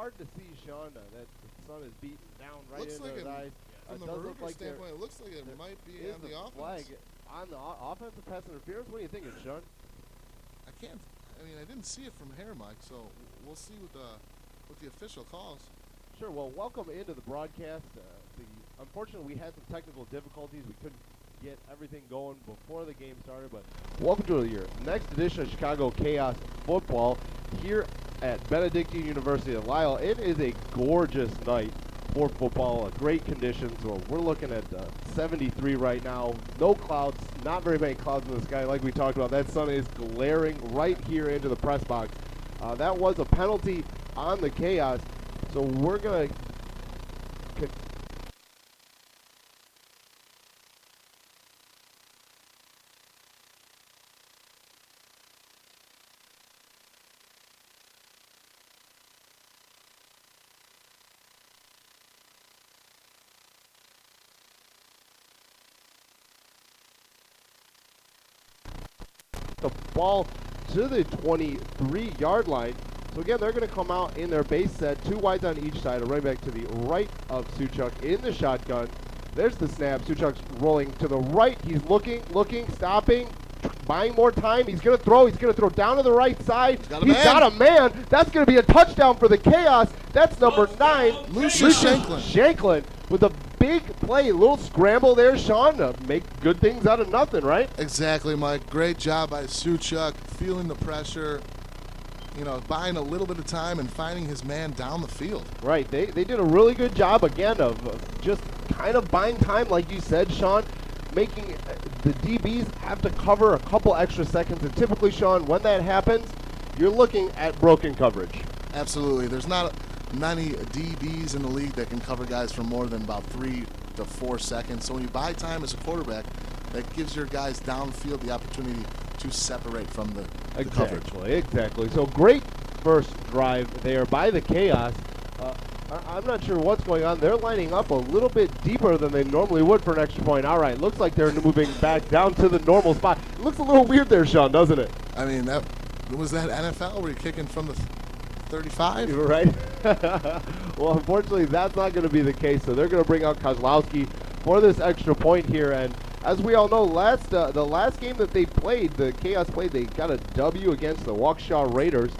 hard to see, Sean, that the sun is beating down right Looks into like his eyes. from the Maruger standpoint, it looks like it might be on the offense. Flag on the offensive pass interference. What are you thinking, Sean? I mean, I didn't see it from here, Mike. So we'll see what the official calls. Sure. Well, welcome into the broadcast. Unfortunately, we had some technical difficulties. We couldn't get everything going before the game started. But welcome to your next edition of Chicago Chaos Football here at Benedictine University of Lisle. It is a gorgeous night for football, great conditions. So we're looking at 73 right now. No clouds, not very many clouds in the sky like we talked about. That sun is glaring right here into the press box. That was a penalty on the Chaos. So we're going to the ball to the 23-yard line. So again, they're going to come out in their base set, two wides on each side, a running back to the right of Suchuk in the shotgun. There's the snap. Suchuk's rolling to the right. He's looking, stopping, buying more time. He's going to throw. He's going to throw down to the right side. He's got a man. That's going to be a touchdown for the Chaos. That's number 9, Lucius Shanklin. Shanklin with a big play, a little scramble there, Sean, to make good things out of nothing, right? Exactly, Mike. Great job by Suchuk, feeling the pressure, buying a little bit of time and finding his man down the field. Right. They did a really good job, again, of just kind of buying time, like you said, Sean, making the DBs have to cover a couple extra seconds. And typically, Sean, when that happens, you're looking at broken coverage. Absolutely. There's not many DBs in the league that can cover guys for more than about 3 to 4 seconds. So when you buy time as a quarterback, that gives your guys downfield the opportunity to separate from the coverage. Exactly. So great first drive there by the Chaos. I'm not sure what's going on. They're lining up a little bit deeper than they normally would for an extra point. All right, looks like they're moving back down to the normal spot. It looks a little weird there, Sean, doesn't it? I mean, was that NFL where you're kicking from the 35? Right. Well, unfortunately, that's not going to be the case. So they're going to bring out Kozlowski for this extra point here. And as we all know, the last game that they played, the Chaos played, they got a W against the Waukesha Raiders.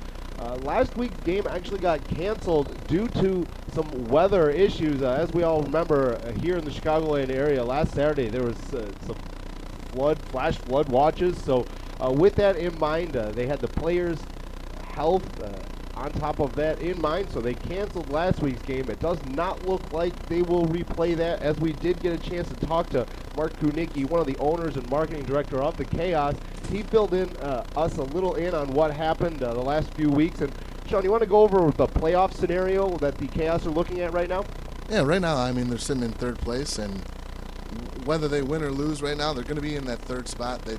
Last week's game actually got canceled due to some weather issues. As we all remember, here in the Chicagoland area, last Saturday there was some flash flood watches. So with that in mind, they had the players' health on top of that in mind, so they canceled last week's game. It does not look like they will replay that, as we did get a chance to talk to Mark Kunicki, one of the owners and marketing director of the Chaos. He filled in us a little in on what happened the last few weeks. And Sean, you want to go over the playoff scenario that the Chaos are looking at right now? Yeah, right now, I mean, they're sitting in third place, and whether they win or lose right now, they're going to be in that third spot. They're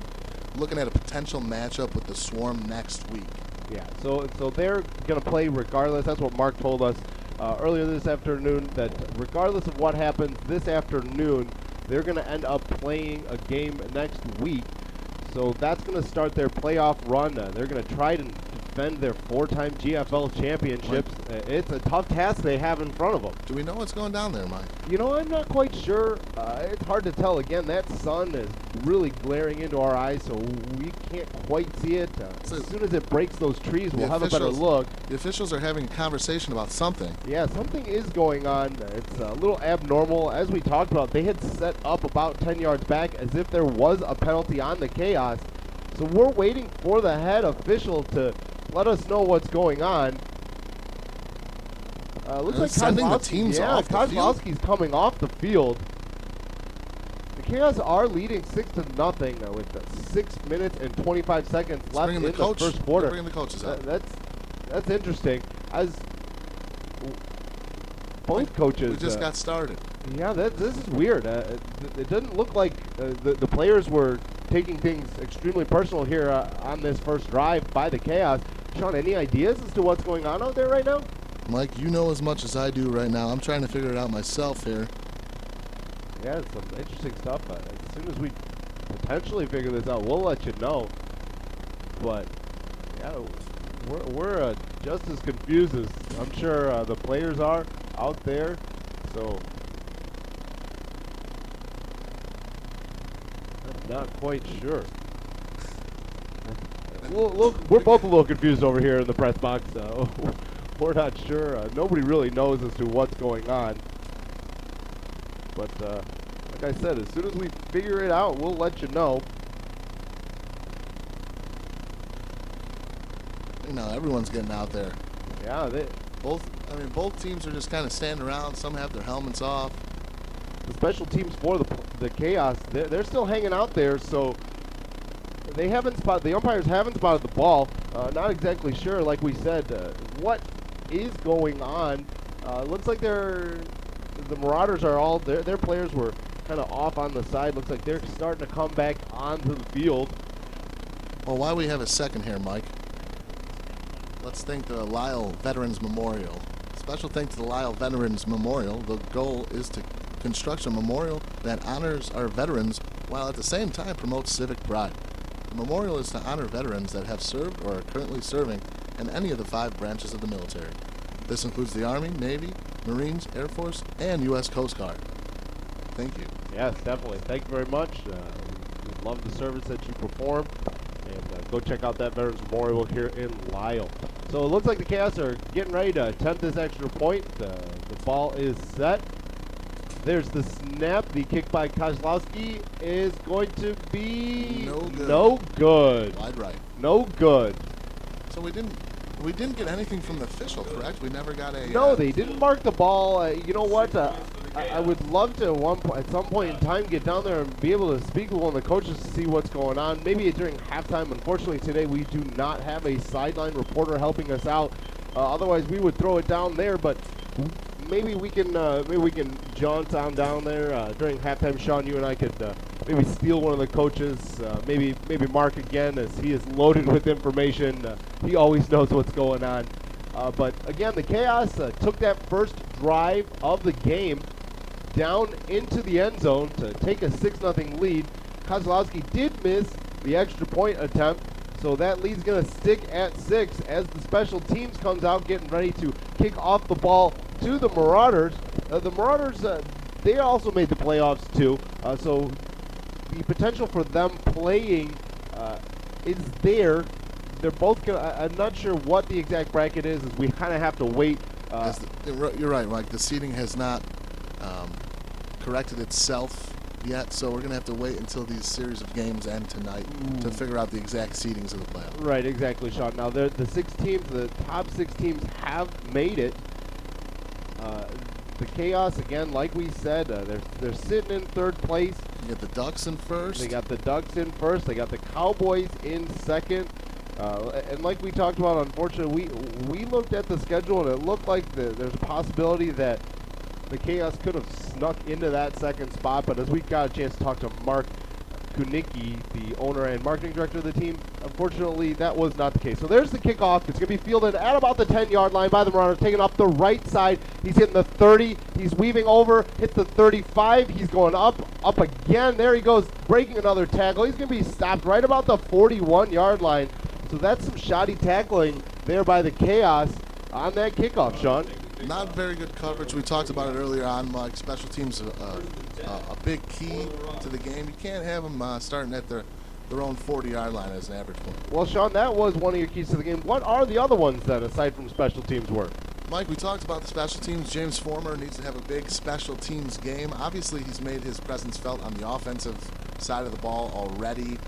looking at a potential matchup with the Swarm next week. Yeah, so they're going to play regardless. That's what Mark told us earlier this afternoon, that regardless of what happens this afternoon, they're going to end up playing a game next week. So that's going to start their playoff run. They're going to try to defend their 4-time GFL championships. It's a tough task they have in front of them. Do we know what's going down there, Mike? I'm not quite sure. It's hard to tell. Again, that sun is really glaring into our eyes, so we can't quite see it. As soon as it breaks those trees, we'll have a better look. The officials are having a conversation about something. Yeah, something is going on. It's a little abnormal. As we talked about, they had set up about 10 yards back as if there was a penalty on the Chaos. So we're waiting for the head official to let us know what's going on. Looks like sending the teams off the field. Kozlowski's coming off the field. The Chaos are leading 6-0 with 6 minutes and 25 seconds left in the first quarter. Bringing the coaches out. That's interesting. As both coaches, we just got started. Yeah, this is weird. It doesn't look like the players were taking things extremely personal here on this first drive by the Chaos. Sean, any ideas as to what's going on out there right now? Mike, you know as much as I do right now. I'm trying to figure it out myself here. Yeah, it's some interesting stuff. As soon as we potentially figure this out, we'll let you know. But yeah, we're just as confused as I'm sure the players are out there. So I'm not quite sure. We're both a little confused over here in the press box. We're not sure. Nobody really knows as to what's going on. But like I said, as soon as we figure it out, we'll let you know. You know, everyone's getting out there. Yeah, both teams are just kind of standing around. Some have their helmets off. the special teams for the Chaos, they're still hanging out there, so they haven't spotted, the umpires haven't spotted the ball. Not exactly sure, like we said, what is going on. Looks like the Marauders are all, their players were kind of off on the side. Looks like they're starting to come back onto the field. Well, while we have a second here, Mike, let's thank the Lyle Veterans Memorial. Special thanks to the Lyle Veterans Memorial. The goal is to construct a memorial that honors our veterans while at the same time promotes civic pride. The memorial is to honor veterans that have served or are currently serving in any of the 5 branches of the military. This includes the Army, Navy, Marines, Air Force, and U.S. Coast Guard. Thank you. Yes, definitely. Thank you very much. We love the service that you perform. And go check out that Veterans Memorial here in Lyle. So it looks like the Chaos are getting ready to attempt this extra point. The ball is set. There's the snap. The kick by Kozlowski is going to be No good. No good. Wide right. No good. So we didn't get anything from the official, correct? We never got a... No, they didn't mark the ball. You know what? I would love to at some point in time get down there and be able to speak with one of the coaches to see what's going on. Maybe during halftime. Unfortunately, today we do not have a sideline reporter helping us out. Otherwise, we would throw it down there. But maybe we can jaunt on down there during halftime. Sean, you and I could maybe steal one of the coaches. Maybe Mark again, as he is loaded with information. He always knows what's going on. But again, the Chaos took that first drive of the game down into the end zone to take a 6-0 lead. Kozlowski did miss the extra point attempt, so that lead's going to stick at 6 as the special teams comes out getting ready to kick off the ball to the Marauders. The Marauders, they also made the playoffs too, so the potential for them playing is there. They're both gonna, I'm not sure what the exact bracket is, as we kind of have to wait. You're right, Mike. The seeding has not corrected itself yet, so we're going to have to wait until these series of games end tonight to figure out the exact seedings of the playoff. Right, exactly, Sean. Now, the 6 teams, the top 6 teams have made it. The Chaos, again, like we said, they're sitting in 3rd place. You get the Ducks in first. They got the Ducks in first. They got the Cowboys in second. And like we talked about, unfortunately, we looked at the schedule, and it looked like there's a possibility that the Chaos could have snuck into that 2nd spot. But as we got a chance to talk to Mark Kunicki, the owner and marketing director of the team, unfortunately, that was not the case. So there's the kickoff. It's going to be fielded at about the 10-yard line by the Marauders, taken off the right side. He's hitting the 30. He's weaving over, hits the 35. He's going up again. There he goes, breaking another tackle. He's going to be stopped right about the 41-yard line. So that's some shoddy tackling there by the Chaos on that kickoff, Sean. Not very good coverage. We talked about it earlier on, Mike. Special teams a big key to the game. You can't have them starting at their own 40-yard line as an average point. Well, Sean, that was one of your keys to the game. What are the other ones then, aside from special teams work? Mike, we talked about the special teams. James Former needs to have a big special teams game. Obviously, he's made his presence felt on the offensive side of the ball already.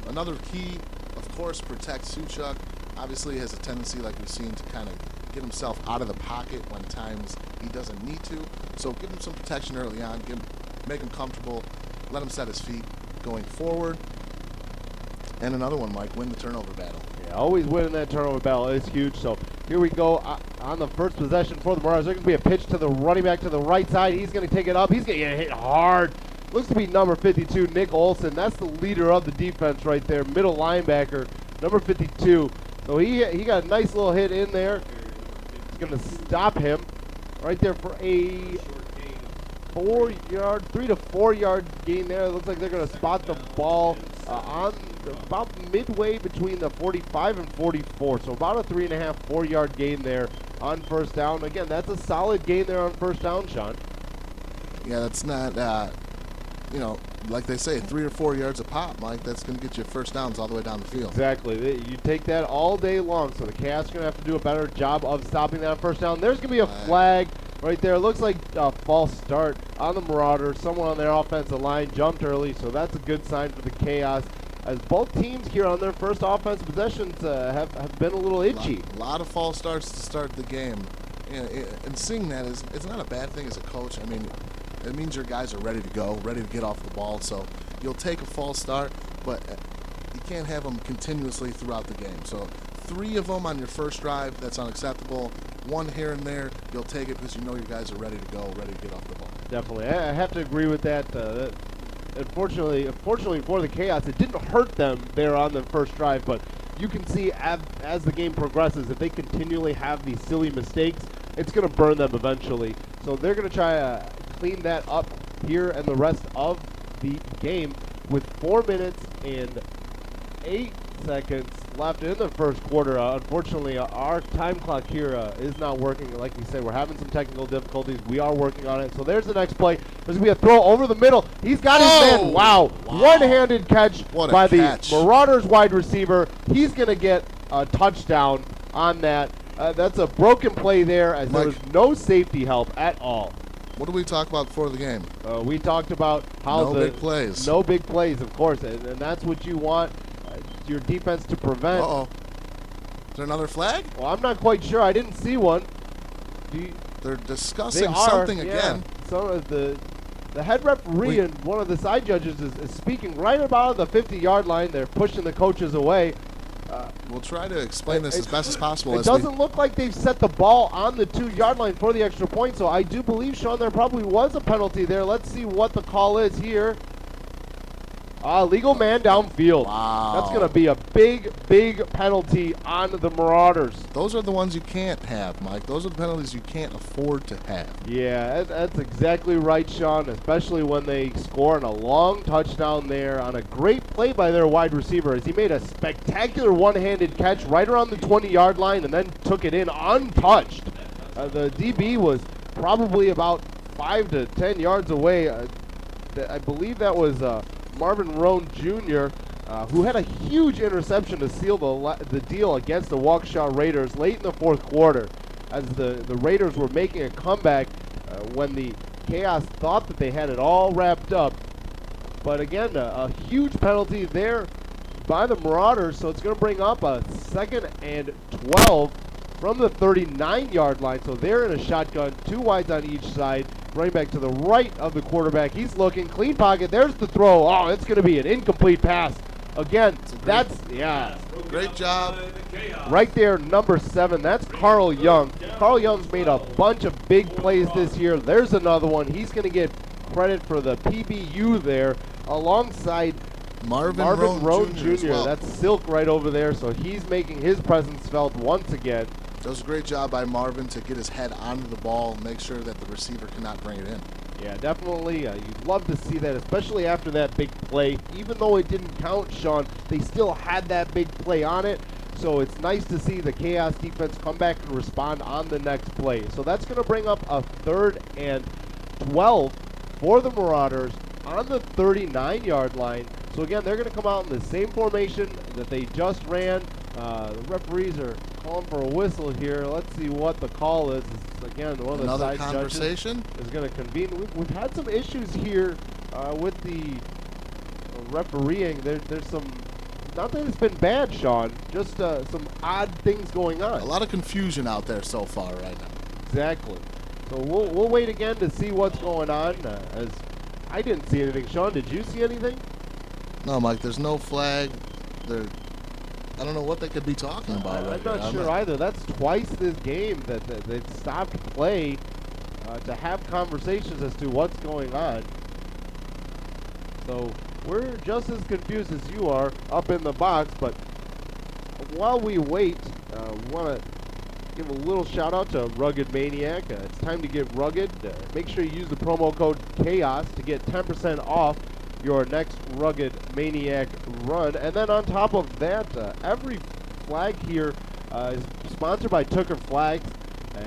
Another key, of course, protect Suchuk. Obviously, he has a tendency, like we've seen, to kind of get himself out of the pocket when times he doesn't need to. So give him some protection early on. Make him comfortable. Let him set his feet going forward. And another one, Mike, win the turnover battle. Yeah, always winning that turnover battle is huge. So here we go on the first possession for the Marauders. There's going to be a pitch to the running back to the right side. He's going to take it up. He's going to get hit hard. Looks to be number 52, Nick Olson. That's the leader of the defense right there, middle linebacker, number 52. So he got a nice little hit in there. It's going to stop him right there for a 3 to 4 yard gain there. It looks like they're going to spot the ball on about midway between the 45 and 44. So about a 3.5, 4-yard gain there on first down. Again, that's a solid gain there on first down, Sean. Yeah, that's not, like they say, 3 or 4 yards a pop, Mike. That's going to get you first downs all the way down the field. Exactly. You take that all day long, so the Chaos are going to have to do a better job of stopping that on first down. There's going to be a flag right there. It looks like a false start on the Marauders. Someone on their offensive line jumped early, so that's a good sign for the Chaos, as both teams here on their first offensive possessions have been a little itchy. A lot of false starts to start the game. And seeing that it's not a bad thing as a coach. I mean, it means your guys are ready to go, ready to get off the ball. So you'll take a false start, but you can't have them continuously throughout the game. So 3 of them on your first drive, that's unacceptable. 1 here and there, you'll take it because you know your guys are ready to go, ready to get off the ball. Definitely. I have to agree with that. Unfortunately for the Chaos, it didn't hurt them there on the first drive, but you can see as the game progresses, if they continually have these silly mistakes, it's going to burn them eventually. So they're going to try to clean that up here and the rest of the game with 4 minutes and 8 seconds left in the first quarter. Unfortunately, our time clock here is not working. Like we said, we're having some technical difficulties. We are working on it. So there's the next play. There's going to be a throw over the middle. He's got his man. Wow. One-handed catch by the Marauders wide receiver. He's going to get a touchdown on that. That's a broken play there, as there was no safety help at all. What did we talk about before the game? We talked about how no big plays. No big plays, of course, and that's what you want your defense to prevent. Uh-oh. Is there another flag? Well, I'm not quite sure. I didn't see one. They're discussing something again. So the head referee and one of the side judges is speaking right about the 50-yard line. They're pushing the coaches away. We'll try to explain this as best as possible. It doesn't look like they've set the ball on the 2-yard line for the extra point, so I do believe, Sean, there probably was a penalty there. Let's see what the call is here. Legal man downfield. Wow. That's going to be a big, big penalty on the Marauders. Those are the ones you can't have, Mike. Those are the penalties you can't afford to have. Yeah, that's exactly right, Sean, especially when they score on a long touchdown there on a great play by their wide receiver, as he made a spectacular one-handed catch right around the 20-yard line and then took it in untouched. The DB was probably about 5 to 10 yards away. I believe that was Marvin Roan Jr., who had a huge interception to seal the deal against the Waukesha Raiders late in the fourth quarter, as the Raiders were making a comeback when the Chaos thought that they had it all wrapped up. But again, a huge penalty there by the Marauders, so it's going to bring up a 2nd and 12 from the 39-yard line. So they're in a shotgun, 2 wides on each side. Running back to the right of the quarterback. He's looking. Clean pocket. There's the throw. Oh, it's going to be an incomplete pass. Again, great job. Right there, number 7. That's Carl Young. Carl Young's made a bunch of big plays this year. There's another one. He's going to get credit for the PBU there alongside Marvin Roan Jr. Well. That's Silk right over there, so he's making his presence felt once again. Does a great job by Marvin to get his head onto the ball and make sure that the receiver cannot bring it in. Yeah, definitely. You'd love to see that, especially after that big play. Even though it didn't count, Sean, they still had that big play on it. So it's nice to see the Chaos defense come back and respond on the next play. So that's going to bring up a 3rd and 12 for the Marauders on the 39-yard line. So again, they're going to come out in the same formation that they just ran. The referees are calling for a whistle here. Let's see what the call is. Again, one of the side judges is going to convene. We've had some issues here with the refereeing. There's some, not that it's been bad, Sean, just some odd things going on. A lot of confusion out there so far right now. Exactly. So we'll wait again to see what's going on. As I didn't see anything. Sean, did you see anything? No, Mike, there's no flag. I don't know what they could be talking about. I'm not sure either. That's twice this game that they've stopped play to have conversations as to what's going on. So we're just as confused as you are up in the box. But while we wait, we want to give a little shout out to Rugged Maniac. It's time to get rugged. Make sure you use the promo code CHAOS to get 10% off your next rugged maniac run. And then on top of that, every flag here is sponsored by Tooker Flags.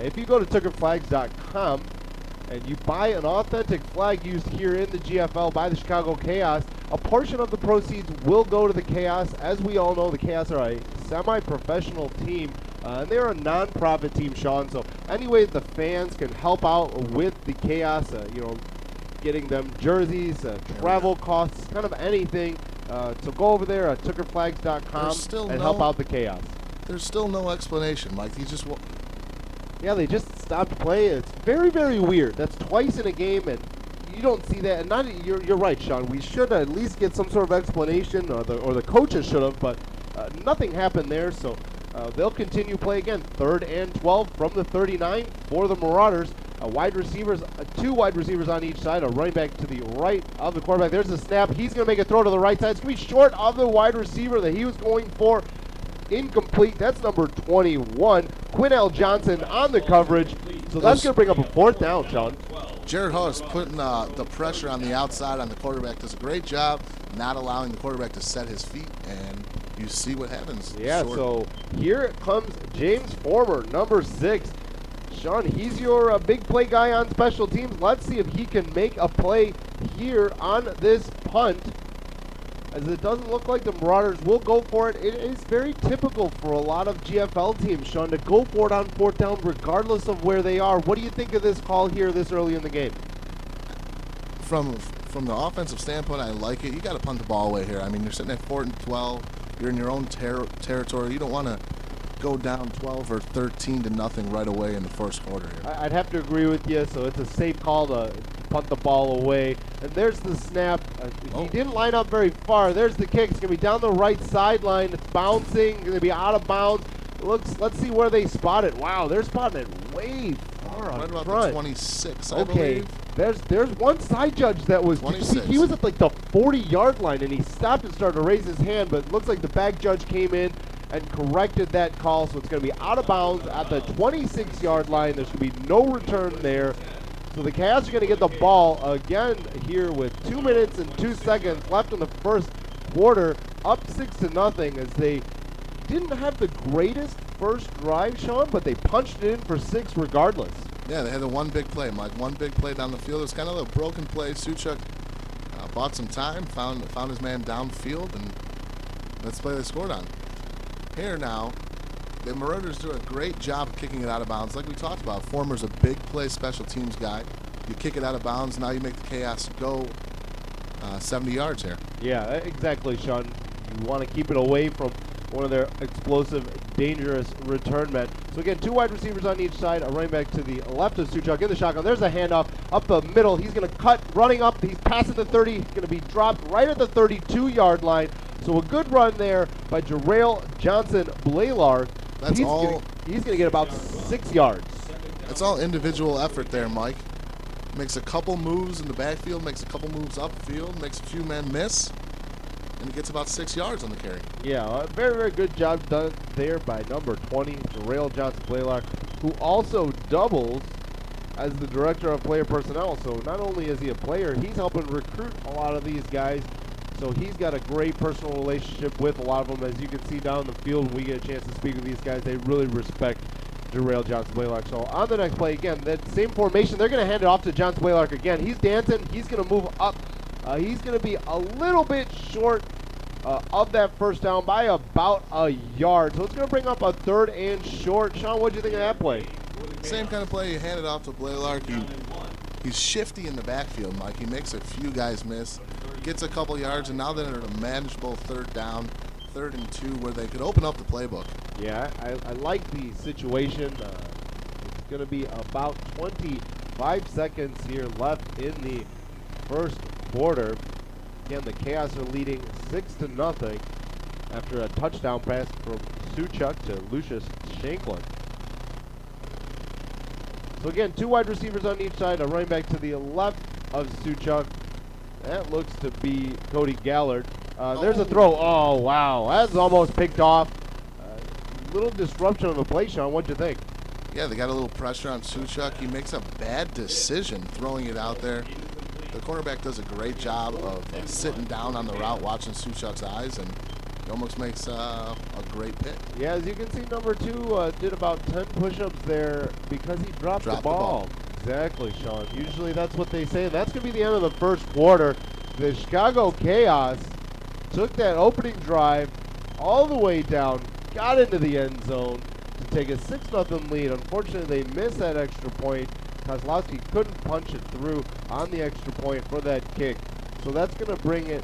If you go to tookerflags.com and you buy an authentic flag used here in the GFL by the Chicago Chaos, a portion of the proceeds will go to the Chaos. As we all know, the Chaos are a semi-professional team, and they're a non-profit team, Sean. So any way the fans can help out with the Chaos, getting them jerseys, travel costs, kind of anything. So go over there at tookerflags.com and help out the Chaos. There's still no explanation, Mike. Yeah, they just stopped playing. It's very, very weird. That's twice in a game, and you don't see that. And you're right, Sean. We should at least get some sort of explanation, or the coaches should have, but nothing happened there. So they'll continue play again. 3rd and 12 from the 39 for the Marauders. Wide receivers, 2 wide receivers on each side. A running back to the right of the quarterback. There's the snap. He's going to make a throw to the right side. It's going to be short of the wide receiver that he was going for. Incomplete. That's number 21, Quinnell Johnson on the coverage. So that's going to bring up a 4th down, Sean. Jared Huss putting the pressure on the outside on the quarterback. Does a great job not allowing the quarterback to set his feet, and you see what happens. Yeah, so here comes James Former, number 6. Sean, he's your big play guy on special teams. Let's see if he can make a play here on this punt, as it doesn't look like the Marauders will go for it. It is very typical for a lot of GFL teams, Sean, to go for it on 4th down regardless of where they are. What do you think of this call here this early in the game? From the offensive standpoint, I like it. You got to punt the ball away here. I mean, you're sitting at 4th and 12. You're in your own territory. You don't want to go down 12 or 13 to nothing right away in the first quarter here. I'd have to agree with you. So it's a safe call to punt the ball away. And there's the snap. He didn't line up very far. There's the kick. It's going to be down the right sideline, bouncing, going to be out of bounds. Let's see where they spot it. Wow, they're spotting it way far right about front. The 26, I okay, believe. There's one side judge that was, 26. He was at like the 40-yard line, and he stopped and started to raise his hand, but it looks like the back judge came in and corrected that call, so it's going to be out of bounds at the 26-yard line. There's going to be no return there. So the Chaos are going to get the ball again here with 2 minutes and 2 seconds left in the first quarter, up 6-0, as they didn't have the greatest first drive, Sean, but they punched it in for 6 regardless. Yeah, they had the one big play, Mike. One big play down the field. It was kind of a broken play. Suchuk bought some time, found his man downfield, and that's the play they scored on. Here now, the Marauders do a great job of kicking it out of bounds. Like we talked about, Former's a big play special teams guy. You kick it out of bounds, now you make the Chaos go 70 yards here. Yeah, exactly, Sean. You want to keep it away from one of their explosive, dangerous return men. So again, 2 wide receivers on each side, a running back to the left of Suchuk in the shotgun. There's a handoff up the middle. He's going to cut, running up. He's passing the 30. He's going to be dropped right at the 32-yard line. So a good run there by Jarrell Johnson-Blaylar. He's going to get about 6 yards. That's all individual effort there, Mike. Makes a couple moves in the backfield, makes a couple moves upfield, makes a few men miss, and he gets about 6 yards on the carry. Yeah, very, very good job done there by number 20, Jarrell Johnson-Blaylar, who also doubles as the director of player personnel. So not only is he a player, he's helping recruit a lot of these guys. So he's got a great personal relationship with a lot of them. As you can see down the field, when we get a chance to speak with these guys, they really respect Jarrell Johnson-Blaylark. So on the next play, again, that same formation, they're going to hand it off to Johnson-Blaylark again. He's dancing. He's going to move up. He's going to be a little bit short of that first down by about a yard. So it's going to bring up a 3rd and short. Sean, what do you think of that play? Same kind of play. You hand it off to Blaylark. He's shifty in the backfield, Mike. He makes a few guys miss, gets a couple yards, and now they're at a manageable 3rd down, 3rd and 2, where they could open up the playbook. Yeah, I like the situation. It's going to be about 25 seconds here left in the first quarter. Again, the Chaos are leading 6-0 after a touchdown pass from Suchuk to Lucius Shanklin. So again, 2 wide receivers on each side, a running back to the left of Suchuk. That looks to be Cody Gallard. There's a throw. Oh, wow. That's almost picked off. Little disruption of the play, Sean. What'd you think? Yeah, they got a little pressure on Suchuk. He makes a bad decision throwing it out there. the cornerback does a great job of sitting down on the route, watching Suchuk's eyes, and he almost makes a great pick. Yeah, as you can see, number 2 did about 10 push-ups there because he dropped the ball. Exactly, Sean. Usually that's what they say. That's going to be the end of the first quarter. The Chicago Chaos took that opening drive all the way down, got into the end zone to take a 6-0 lead. Unfortunately, they missed that extra point. Kozlowski couldn't punch it through on the extra point for that kick. So that's going to bring it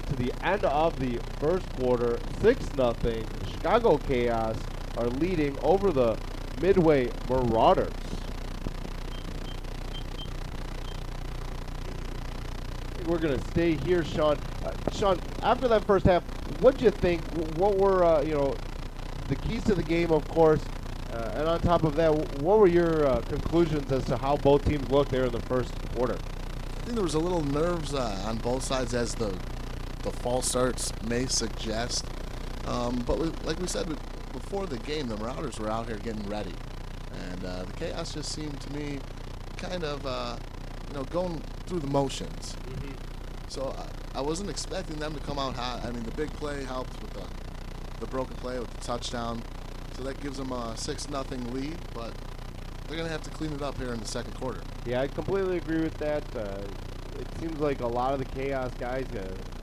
to the end of the first quarter, 6-0. The Chicago Chaos are leading over the Midway Marauders. We're going to stay here, Sean. Sean, after that first half, what did you think? What were, the keys to the game, of course, and on top of that, what were your conclusions as to how both teams looked there in the first quarter? I think there was a little nerves on both sides, as the false starts may suggest. But like we said before the game, the Marauders were out here getting ready. And the Chaos just seemed to me kind of, going through the motions. Mm-hmm. So I wasn't expecting them to come out hot. I mean, the big play helped with the broken play with the touchdown. So that gives them a 6-0 lead, but they're going to have to clean it up here in the second quarter. Yeah, I completely agree with that. It seems like a lot of the Chaos guys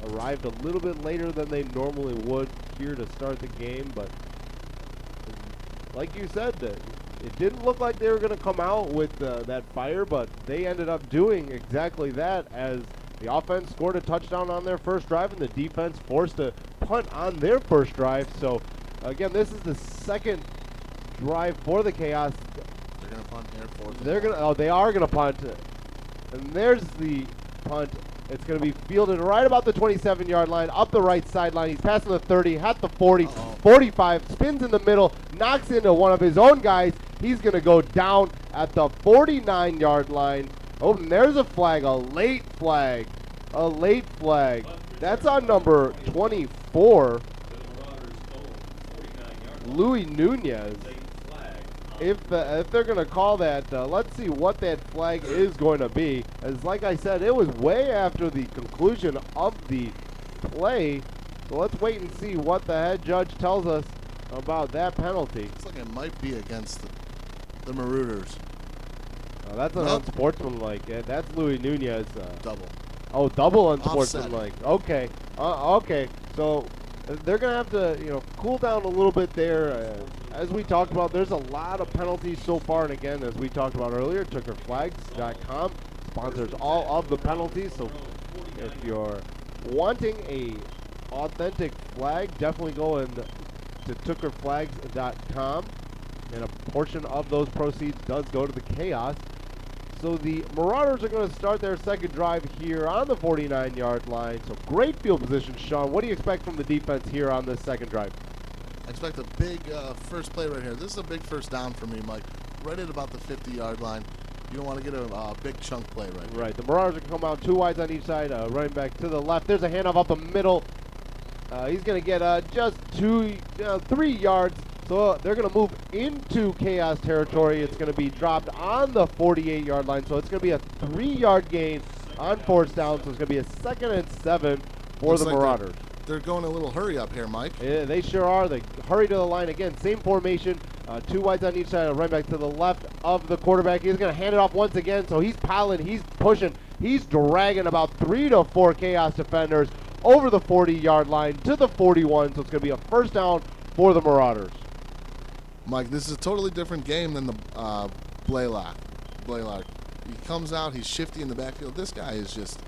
arrived a little bit later than they normally would here to start the game, but like you said, it didn't look like they were going to come out with that fire, but they ended up doing exactly that, as the offense scored a touchdown on their first drive and the defense forced a punt on their first drive. So again, this is the second drive for the Chaos. They're going to punt here for They are going to punt. And there's the punt. It's going to be fielded right about the 27-yard line, up the right sideline. He's passing the 30, at the 40, 45, spins in the middle, knocks into one of his own guys. He's going to go down at the 49-yard line. Oh, and there's a flag, a late flag. That's on number 24, Louis Nunez. If they're going to call that, let's see what that flag is going to be. As like I said, it was way after the conclusion of the play. So let's wait and see what the head judge tells us about that penalty. Looks like it might be against the Marauders. That's an unsportsmanlike. That's Louis Nunez. Double. Oh, double unsportsmanlike. Okay. Okay. So they're going to have to, cool down a little bit there. As we talked about, there's a lot of penalties so far. And again, as we talked about earlier, TookerFlags.com sponsors all of the penalties. So if you're wanting a authentic flag, definitely go to TookerFlags.com. And a portion of those proceeds does go to the Chaos. So the Marauders are going to start their second drive here on the 49-yard line. So great field position, Sean. What do you expect from the defense here on this second drive? I expect a big first play right here. This is a big first down for me, Mike. Right at about the 50-yard line. You don't want to get a big chunk play right here. Right. The Marauders are going to come out 2 wides on each side, running back to the left. There's a handoff up the middle. He's going to get just 3 yards. So they're going to move into Chaos territory. It's going to be dropped on the 48-yard line. So it's going to be a 3-yard gain on fourth down. So it's going to be a 2nd and 7 for the Marauders. They're going a little hurry up here, Mike. Yeah, they sure are. They hurry to the line again. Same formation. 2 wides on each side. A running back to the left of the quarterback. He's going to hand it off once again. So he's piling. He's pushing. He's dragging about 3 to 4 Chaos defenders over the 40-yard line to the 41. So it's going to be a first down for the Marauders. Mike, this is a totally different game than the Blaylock. He comes out, he's shifty in the backfield. This guy is just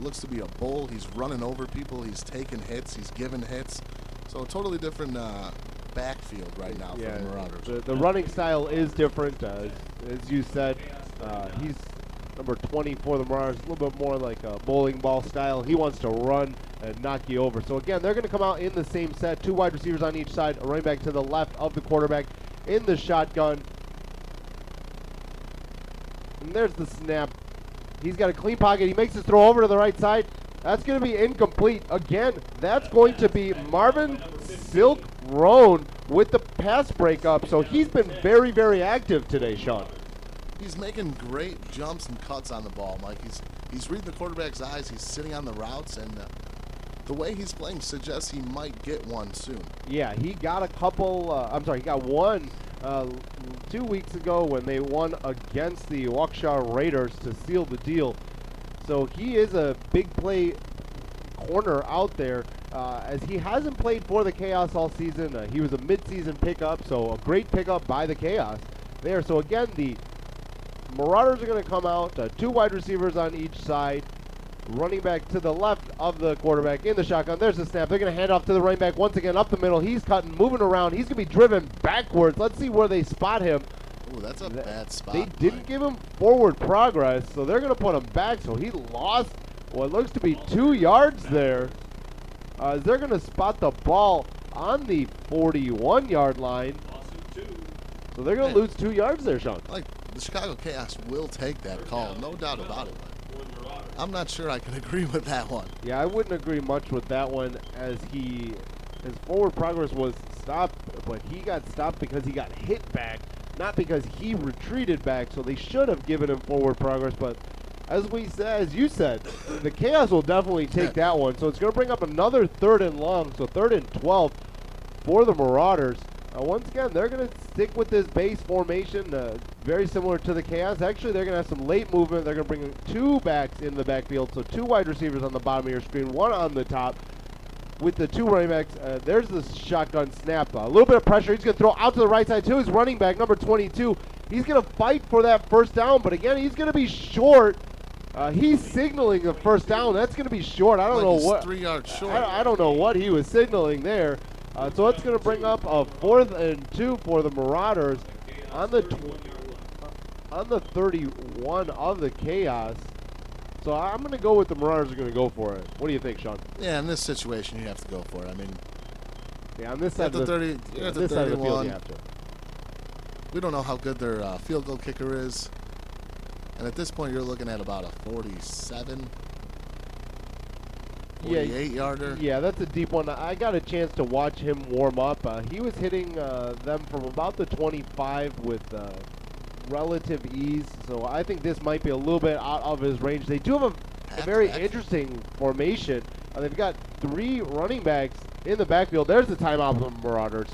looks to be a bull. He's running over people. He's taking hits. He's giving hits. So a totally different backfield right now for the Marauders. The running style is different. As you said, he's number 20 for the Marauders, a little bit more like a bowling ball style. He wants to run and knock you over. So again, they're going to come out in the same set. 2 wide receivers on each side, a running back to the left of the quarterback in the shotgun. And there's the snap. He's got a clean pocket. He makes his throw over to the right side. That's going to be incomplete. Again, that's going to be Marvin Silk Roan with the pass breakup. So he's been very, very active today, Sean. He's making great jumps and cuts on the ball, Mike. He's reading the quarterback's eyes. He's sitting on the routes, and the way he's playing suggests he might get one soon. Yeah, he got a couple. He got one 2 weeks ago when they won against the Waukesha Raiders to seal the deal. So he is a big play corner out there, as he hasn't played for the Chaos all season. He was a mid-season pickup, so a great pickup by the Chaos there. So again, the Marauders are going to come out, 2 wide receivers on each side, running back to the left of the quarterback in the shotgun. There's the snap. They're going to hand off to the running back once again up the middle. He's cutting, moving around. He's going to be driven backwards. Let's see where they spot him. Ooh, that's a bad spot. They didn't give him forward progress, so they're going to put him back. So he lost what looks to be 2 yards there. They're going to spot the ball on the 41-yard line. So they're going to lose 2 yards there, Sean. Like, the Chicago Chaos will take that call, no doubt about it. I'm not sure I can agree with that one. Yeah, I wouldn't agree much with that one, as his forward progress was stopped, but he got stopped because he got hit back, not because he retreated back. So they should have given him forward progress, but as you said, the Chaos will definitely take that one. So it's going to bring up another 3rd and long, so 3rd and 12 for the Marauders. Once again, they're going to stick with this base formation, very similar to the Chaos. Actually, they're going to have some late movement. They're going to bring 2 backs in the backfield, so 2 wide receivers on the bottom of your screen, 1 on the top. With the 2 running backs, there's the shotgun snap. A little bit of pressure. He's going to throw out to the right side to his running back, number 22. He's going to fight for that first down, but again, he's going to be short. He's signaling the first down. That's going to be short. I don't know what. 3 yards short. I don't know what he was signaling there. So it's going to bring up a 4th and 2 for the Marauders on the 31 of the Chaos. So I'm going to go with the Marauders are going to go for it. What do you think, Sean? Yeah, in this situation, you have to go for it. I mean, yeah, on this side of the, this side of the field, you have to. We don't know how good their field goal kicker is. And at this point, you're looking at about a 47, 48-yarder. Yeah, that's a deep one. I got a chance to watch him warm up. He was hitting them from about the 25 with relative ease. So I think this might be a little bit out of his range. They do have a very interesting formation. They've got 3 running backs in the backfield. There's the timeout from the Marauders.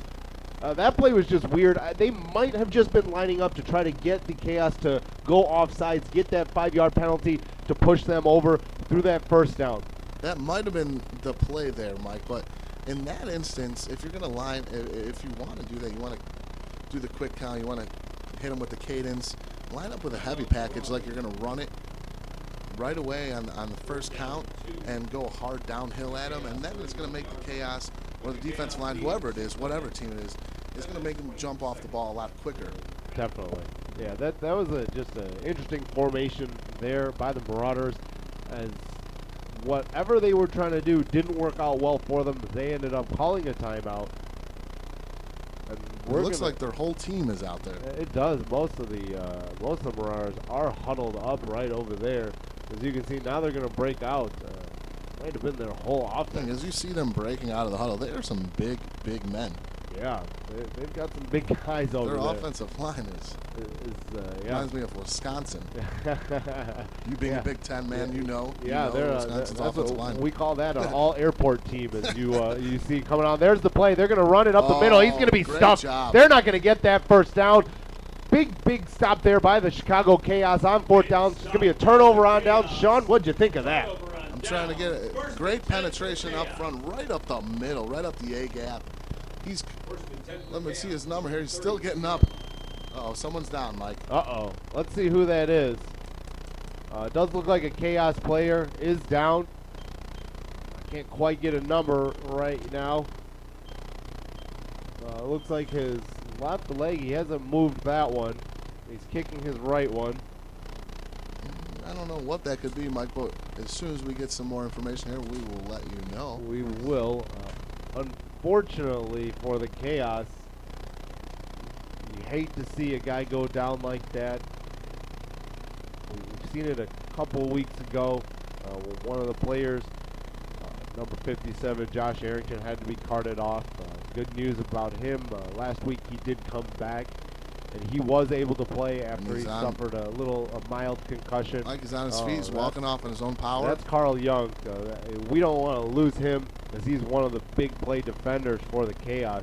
That play was just weird. They might have just been lining up to try to get the Chaos to go offsides, get that 5-yard penalty to push them over through that first down. That might have been the play there, Mike. But in that instance, if you're going to line, if you want to do that, you want to do the quick count, you want to hit them with the cadence, line up with a heavy package like you're going to run it right away on the first count and go hard downhill at them. And then it's going to make the Chaos or the defensive line, whoever it is, whatever team it is going to make them jump off the ball a lot quicker. Definitely. Yeah, that was just an interesting formation there by the Marauders, as whatever they were trying to do didn't work out well for them. They ended up calling a timeout. And it looks like their whole team is out there. It does. Most of the Marauders are huddled up right over there. As you can see, now they're going to break out. Might have been their whole offense. As you see them breaking out of the huddle, they are some big men. Yeah, they've got some big guys over there. Their offensive line reminds me of Wisconsin. You being a Big Ten man, you know Wisconsin's offensive line. We call that an all-airport team, as you see coming on. There's the play. They're going to run it up the middle. He's going to be stuffed. Job. They're not going to get that first down. Big stop there by the Chicago Chaos on 4th down. It's going to be a turnover on down. Sean, what'd you think of that? I'm trying to get a great penetration up front, right up the middle, right up the A-gap. Let me see his number here. He's still getting up. Uh-oh, someone's down, Mike. Uh-oh. Let's see who that is. It does look like a Chaos player is down. I can't quite get a number right now. It looks like his left leg, he hasn't moved that one. He's kicking his right one. I don't know what that could be, Mike, but as soon as we get some more information here, we will let you know. We will. Unfortunately for the Chaos, you hate to see a guy go down like that. We've seen it a couple weeks ago. One of the players, number 57, Josh Arrington, had to be carted off. Good news about him. Last week he did come back. and he was able to play after he he's suffered a mild concussion. Mike is on his feet. He's walking off on his own power. That's Carl Young. We don't want to lose him, as he's one of the big play defenders for the Chaos.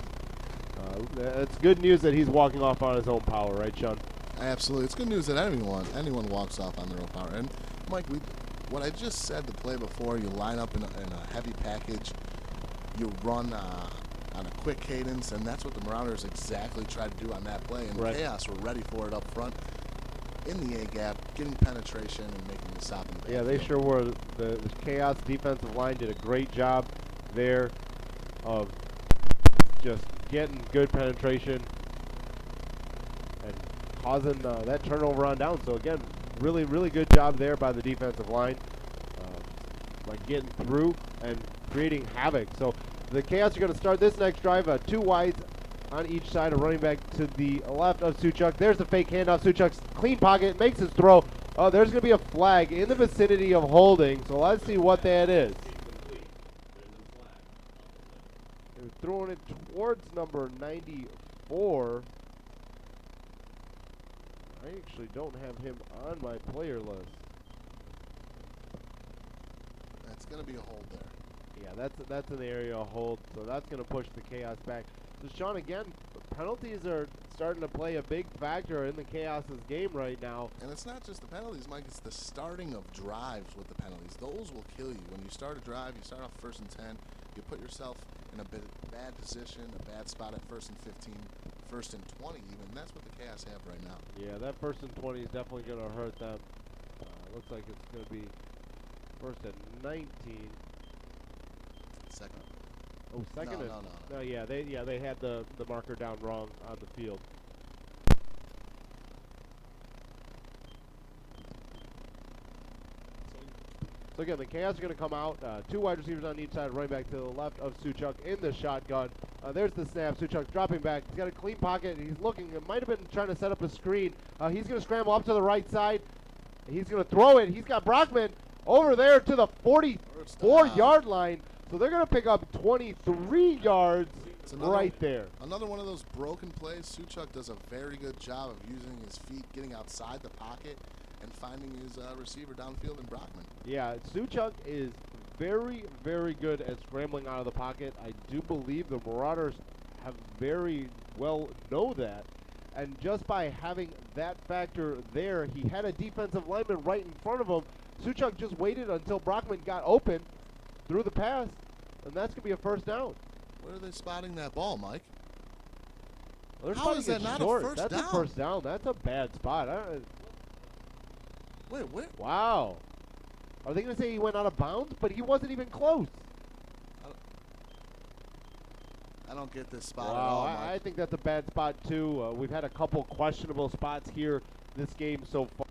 It's good news that he's walking off on his own power, right, Sean? Absolutely. It's good news that anyone walks off on their own power. And, Mike, what I just said, the play before, you line up in a heavy package, you run on a quick cadence, and that's what the Marauders exactly tried to do on that play. And Chaos were ready for it up front in the A-gap, getting penetration and making the stop in the backfield. Yeah, they sure were. The Chaos defensive line did a great job there of just getting good penetration and causing that turnover on down. So, again, really, really good job there by the defensive line, like getting through and creating havoc. So the Chaos are going to start this next drive, 2 wides on each side, a running back to the left of Suchuk. There's the fake handoff. Suchuk's clean pocket, makes his throw. Oh, there's going to be a flag in the vicinity of holding, so let's see what that is. They're throwing it towards number 94. I actually don't have him on my player list. That's going to be a hold there. Yeah, that's an area of hold, so that's going to push the Chaos back. So, Sean, again, penalties are starting to play a big factor in the Chaos's game right now. And it's not just the penalties, Mike. It's the starting of drives with the penalties. Those will kill you. When you start a drive, you start off 1st and 10, you put yourself in a bad position, a bad spot at 1st and 15, 1st and 20 even. That's what the Chaos have right now. Yeah, that 1st and 20 is definitely going to hurt them. Looks like it's going to be 1st and 19. Second. Oh, second. No, yeah, they had the marker down wrong on the field. So again, the Chaos are going to come out. 2 wide receivers on each side, running back to the left of Suchuk in the shotgun. There's the snap. Suchuk's dropping back. He's got a clean pocket. He's looking. It might have been trying to set up a screen. He's going to scramble up to the right side. He's going to throw it. He's got Brockman over there to the 44-yard line. So they're going to pick up 23 yards right there. Another one of those broken plays. Suchuk does a very good job of using his feet, getting outside the pocket, and finding his receiver downfield in Brockman. Yeah, Suchuk is very, very good at scrambling out of the pocket. I do believe the Marauders have very well know that. And just by having that factor there, he had a defensive lineman right in front of him. Suchuk just waited until Brockman got open, threw the pass, and that's going to be a 1st down. Where are they spotting that ball, Mike? Well, how is that not a 1st down? That's a 1st down. That's a bad spot. Wait, where? Wow. Are they going to say he went out of bounds? But he wasn't even close. I don't get this spot at all, Mike. I think that's a bad spot, too. We've had a couple questionable spots here this game so far.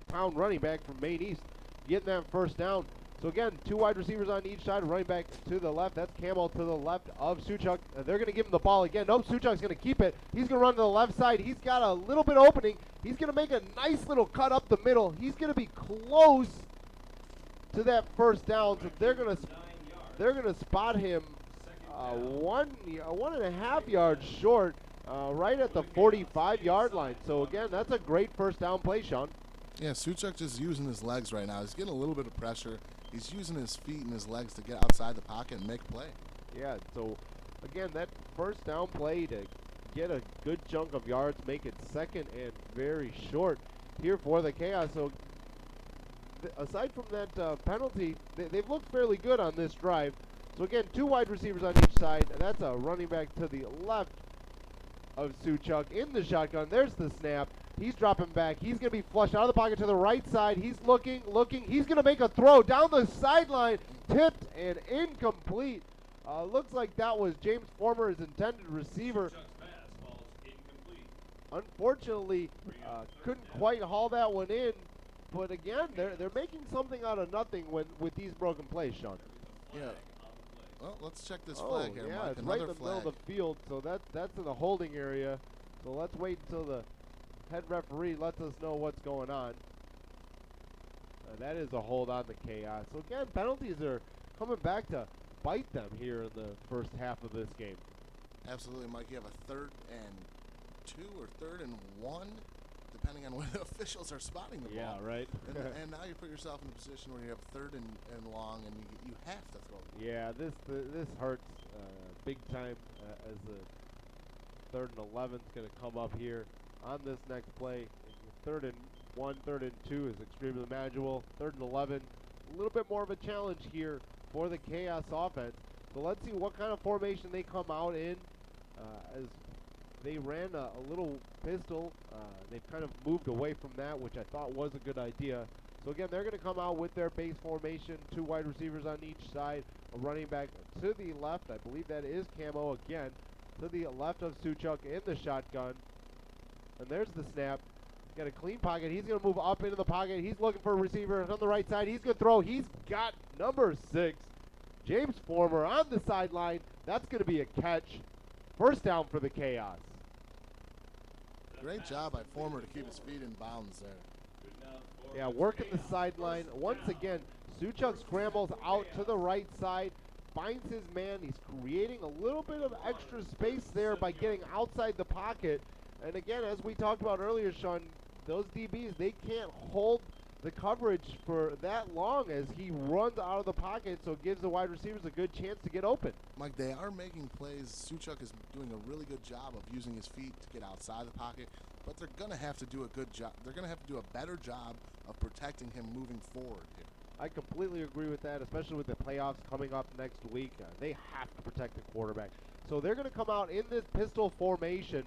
Pound running back from Maine East getting that 1st down. So again, 2 wide receivers on each side, running back to the left. That's Camel to the left of Suchuk. They're going to give him the ball again. Nope, Suchuk's going to keep it. He's going to run to the left side. He's got a little bit opening. He's going to make a nice little cut up the middle. He's going to be close to that 1st down. So they're going to spot him 1.5 yards short, right at the 45-yard line. So again, that's a great 1st down play, Sean. Yeah, Suchuk just using his legs right now. He's getting a little bit of pressure. He's using his feet and his legs to get outside the pocket and make a play. Yeah, so again, that 1st down play to get a good chunk of yards, make it 2nd and very short here for the Chaos. So aside from that penalty, they've looked fairly good on this drive. So again, 2 wide receivers on each side. And that's a running back to the left of Suchuk in the shotgun. There's the snap. He's dropping back. He's going to be flushed out of the pocket to the right side. He's looking. He's going to make a throw down the sideline. Tipped and incomplete. Looks like that was James Former's intended receiver. Unfortunately, couldn't quite haul that one in. But again, they're making something out of nothing with these broken plays, Sean. Yeah. Well, let's check this flag here, yeah, Mike. it's Another right in the flag. middle of the field, so that's in the holding area. So let's wait until the head referee lets us know what's going on. That is a hold on the Chaos. So again, penalties are coming back to bite them here in the first half of this game. Absolutely, Mike. You have a 3rd and 2 or 3rd and 1, depending on where the officials are spotting the ball. Yeah, right. and now you put yourself in a position where you have 3rd and long, and you have to throw the ball. Yeah, this hurts big time as the 3rd and 11 is going to come up here on this next play. 3rd and 1, 3rd and 2 is extremely manageable. 3rd and 11, a little bit more of a challenge here for the Chaos offense. So let's see what kind of formation they come out in as they ran a little pistol. They've kind of moved away from that, which I thought was a good idea. So again, they're going to come out with their base formation, 2 wide receivers on each side, a running back to the left. I believe that is Camo again, to the left of Suchuk in the shotgun. And there's the snap. He's got a clean pocket. He's going to move up into the pocket. He's looking for a receiver on the right side. He's going to throw. He's got number 6, James Former, on the sideline. That's going to be a catch. First down for the Chaos. Great job by Former to keep his feet in bounds there. Yeah, working the sideline. Once again, Suchuk scrambles out to the right side, finds his man. He's creating a little bit of extra space there by getting outside the pocket. And again, as we talked about earlier, Sean, those DBs, they can't hold the coverage for that long as he runs out of the pocket, so it gives the wide receivers a good chance to get open. Mike, they are making plays. Suchuk is doing a really good job of using his feet to get outside the pocket, but they're going to have to do a good job. They're going to have to do a better job of protecting him moving forward here. I completely agree with that, especially with the playoffs coming up next week. They have to protect the quarterback. So they're going to come out in this pistol formation.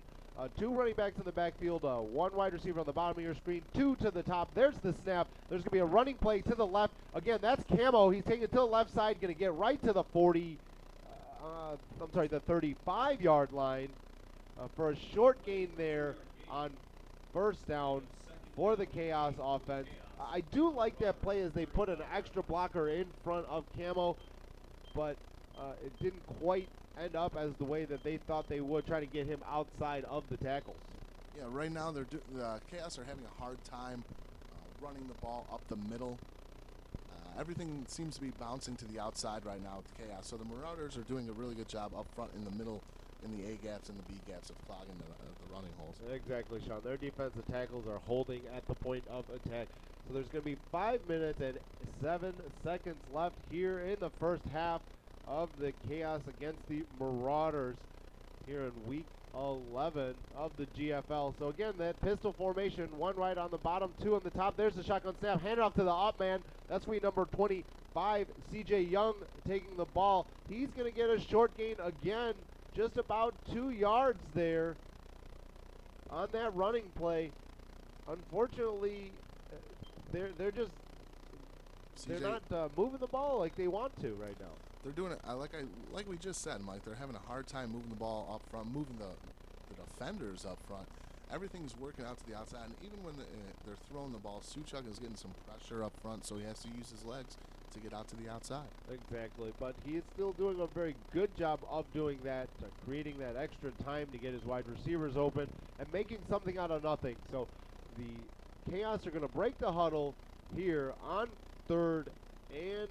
2 running backs in the backfield, 1 wide receiver on the bottom of your screen, 2 to the top. There's the snap. There's going to be a running play to the left. Again, that's Camo. He's taking it to the left side, going to get right to the 35-yard line for a short gain there on first down for the Chaos offense. I do like that play as they put an extra blocker in front of Camo, but it didn't quite end up as the way that they thought they would, try to get him outside of the tackles. Yeah, right now the Chaos are having a hard time running the ball up the middle. Everything seems to be bouncing to the outside right now with the Chaos. So the Marauders are doing a really good job up front in the middle, in the A gaps and the B gaps of clogging the running holes. Exactly, Sean. Their defensive tackles are holding at the point of attack. So there's going to be 5 minutes and 7 seconds left here in the first half of the Chaos against the Marauders here in week 11 of the GFL. So again, that pistol formation, 1 right on the bottom, 2 on the top. There's the shotgun snap. Hand it off to the up man. That's we number 25, CJ Young, taking the ball. He's going to get a short gain again, just about 2 yards there on that running play. Unfortunately, they're not moving the ball like they want to right now. They're doing it like we just said, Mike. They're having a hard time moving the ball up front, moving the defenders up front. Everything's working out to the outside, and even when they're throwing the ball, Suchuk is getting some pressure up front, so he has to use his legs to get out to the outside. Exactly, but he is still doing a very good job of doing that, creating that extra time to get his wide receivers open and making something out of nothing. So the Chaos are going to break the huddle here on 3rd and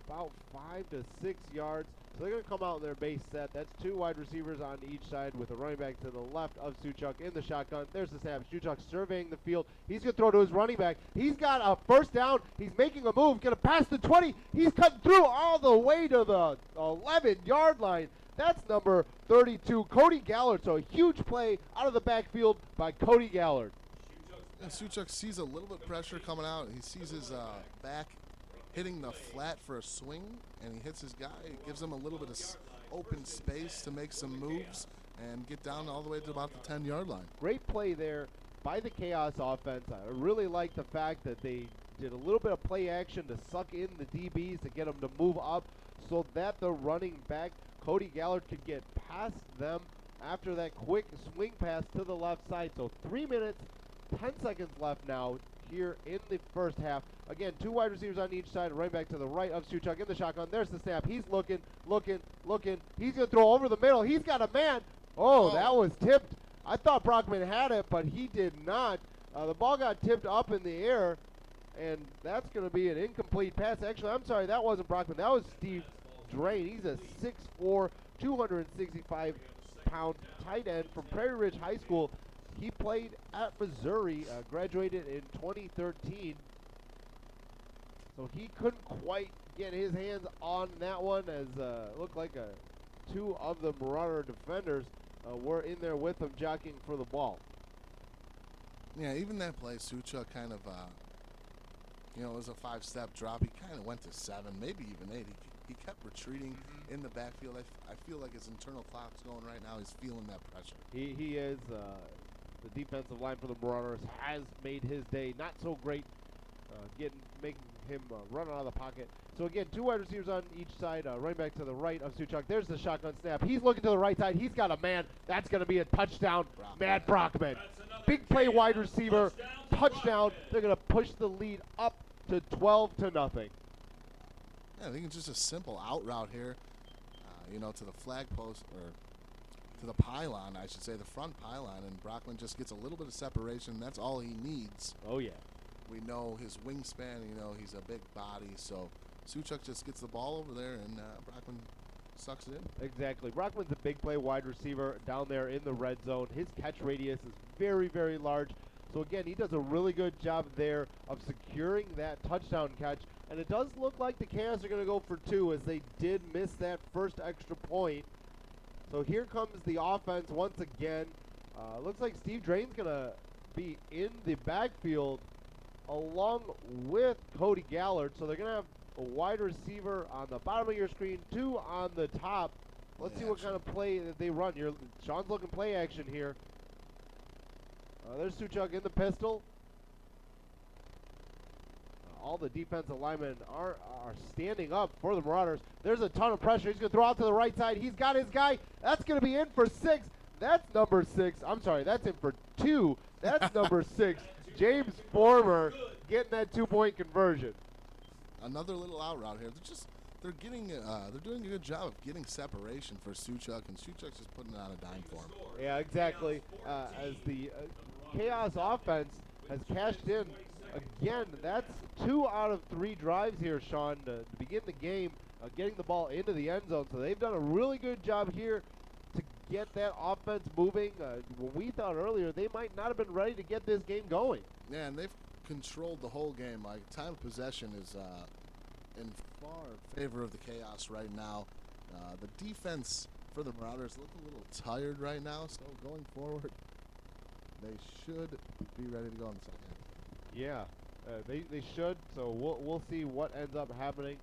about 5 to 6 yards. So they're going to come out in their base set. That's 2 wide receivers on each side with a running back to the left of Suchuk in the shotgun. There's the snap. Suchuk surveying the field. He's going to throw to his running back. He's got a first down. He's making a move. Going to pass the 20. He's cutting through all the way to the 11-yard line. That's number 32, Cody Gallard. So a huge play out of the backfield by Cody Gallard. And Suchuk sees a little bit of pressure coming out. He sees his back hitting the flat for a swing, and he hits his guy. It gives him a little bit of open space to make some moves and get down all the way to about the 10-yard line. Great play there by the Chaos offense. I really like the fact that they did a little bit of play action to suck in the DBs to get them to move up so that the running back, Cody Gallard, could get past them after that quick swing pass to the left side. So 3 minutes, 10 seconds left now here in the first half. Again, 2 wide receivers on each side, running back to the right of Suchuk in the shotgun. There's the snap. He's looking. He's going to throw over the middle. He's got a man. Oh, that was tipped. I thought Brockman had it, but he did not. The ball got tipped up in the air, and that's going to be an incomplete pass. Actually, I'm sorry, that wasn't Brockman. That was Steve Drain. He's a 6'4", 265-pound tight end from Prairie Ridge High School. He played at Missouri, graduated in 2013. So he couldn't quite get his hands on that one, as it looked like 2 of the Marauder defenders were in there with him jockeying for the ball. Yeah, even that play, Suchuk kind of, it was a 5-step drop. He kind of went to 7, maybe even 8. He kept retreating in the backfield. I feel like his internal clock's going right now. He's feeling that pressure. He is. The defensive line for the Marauders has made his day not so great, making him run out of the pocket. So again, 2 wide receivers on each side, running back to the right of Suchuk. There's the shotgun snap. He's looking to the right side. He's got a man. That's going to be a touchdown. Matt Brockman. Big play wide receiver. Touchdown. They're going to push the lead up to 12-0. Yeah, I think it's just a simple out route here, to the flag post, or to the pylon, I should say, the front pylon, and Brockman just gets a little bit of separation. That's all he needs. Oh, yeah. We know his wingspan, he's a big body, so Suchuk just gets the ball over there, and Brockman sucks it in. Exactly. Brockman's a big play wide receiver down there in the red zone. His catch radius is very, very large. So, again, he does a really good job there of securing that touchdown catch. And it does look like the Chaos are going to go for 2, as they did miss that first extra point. So here comes the offense once again. Looks like Steve Drain's going to be in the backfield along with Cody Gallard. So they're going to have a wide receiver on the bottom of your screen, 2 on the top. Let's see what kind of play that they run. Sean's looking play action here. There's Suchuk in the pistol. All the defensive linemen are standing up for the Marauders. There's a ton of pressure. He's going to throw out to the right side. He's got his guy. That's going to be in for 6. That's number 6. I'm sorry, that's in for 2. That's number 6. James Former getting that 2-point conversion. Another little out route here. They're doing a good job of getting separation for Suchuk, and Suchuk's just putting it on a dime for him. Yeah, exactly. As the Chaos offense has cashed in. Again, that's 2 out of 3 drives here, Sean, to begin the game, getting the ball into the end zone. So they've done a really good job here to get that offense moving. When we thought earlier they might not have been ready to get this game going. Yeah, and they've controlled the whole game. Like, time of possession is in far favor of the Chaos right now. The defense for the Marauders look a little tired right now, so going forward, they should be ready to go in the second half. Yeah, they should. So we'll see what ends up happening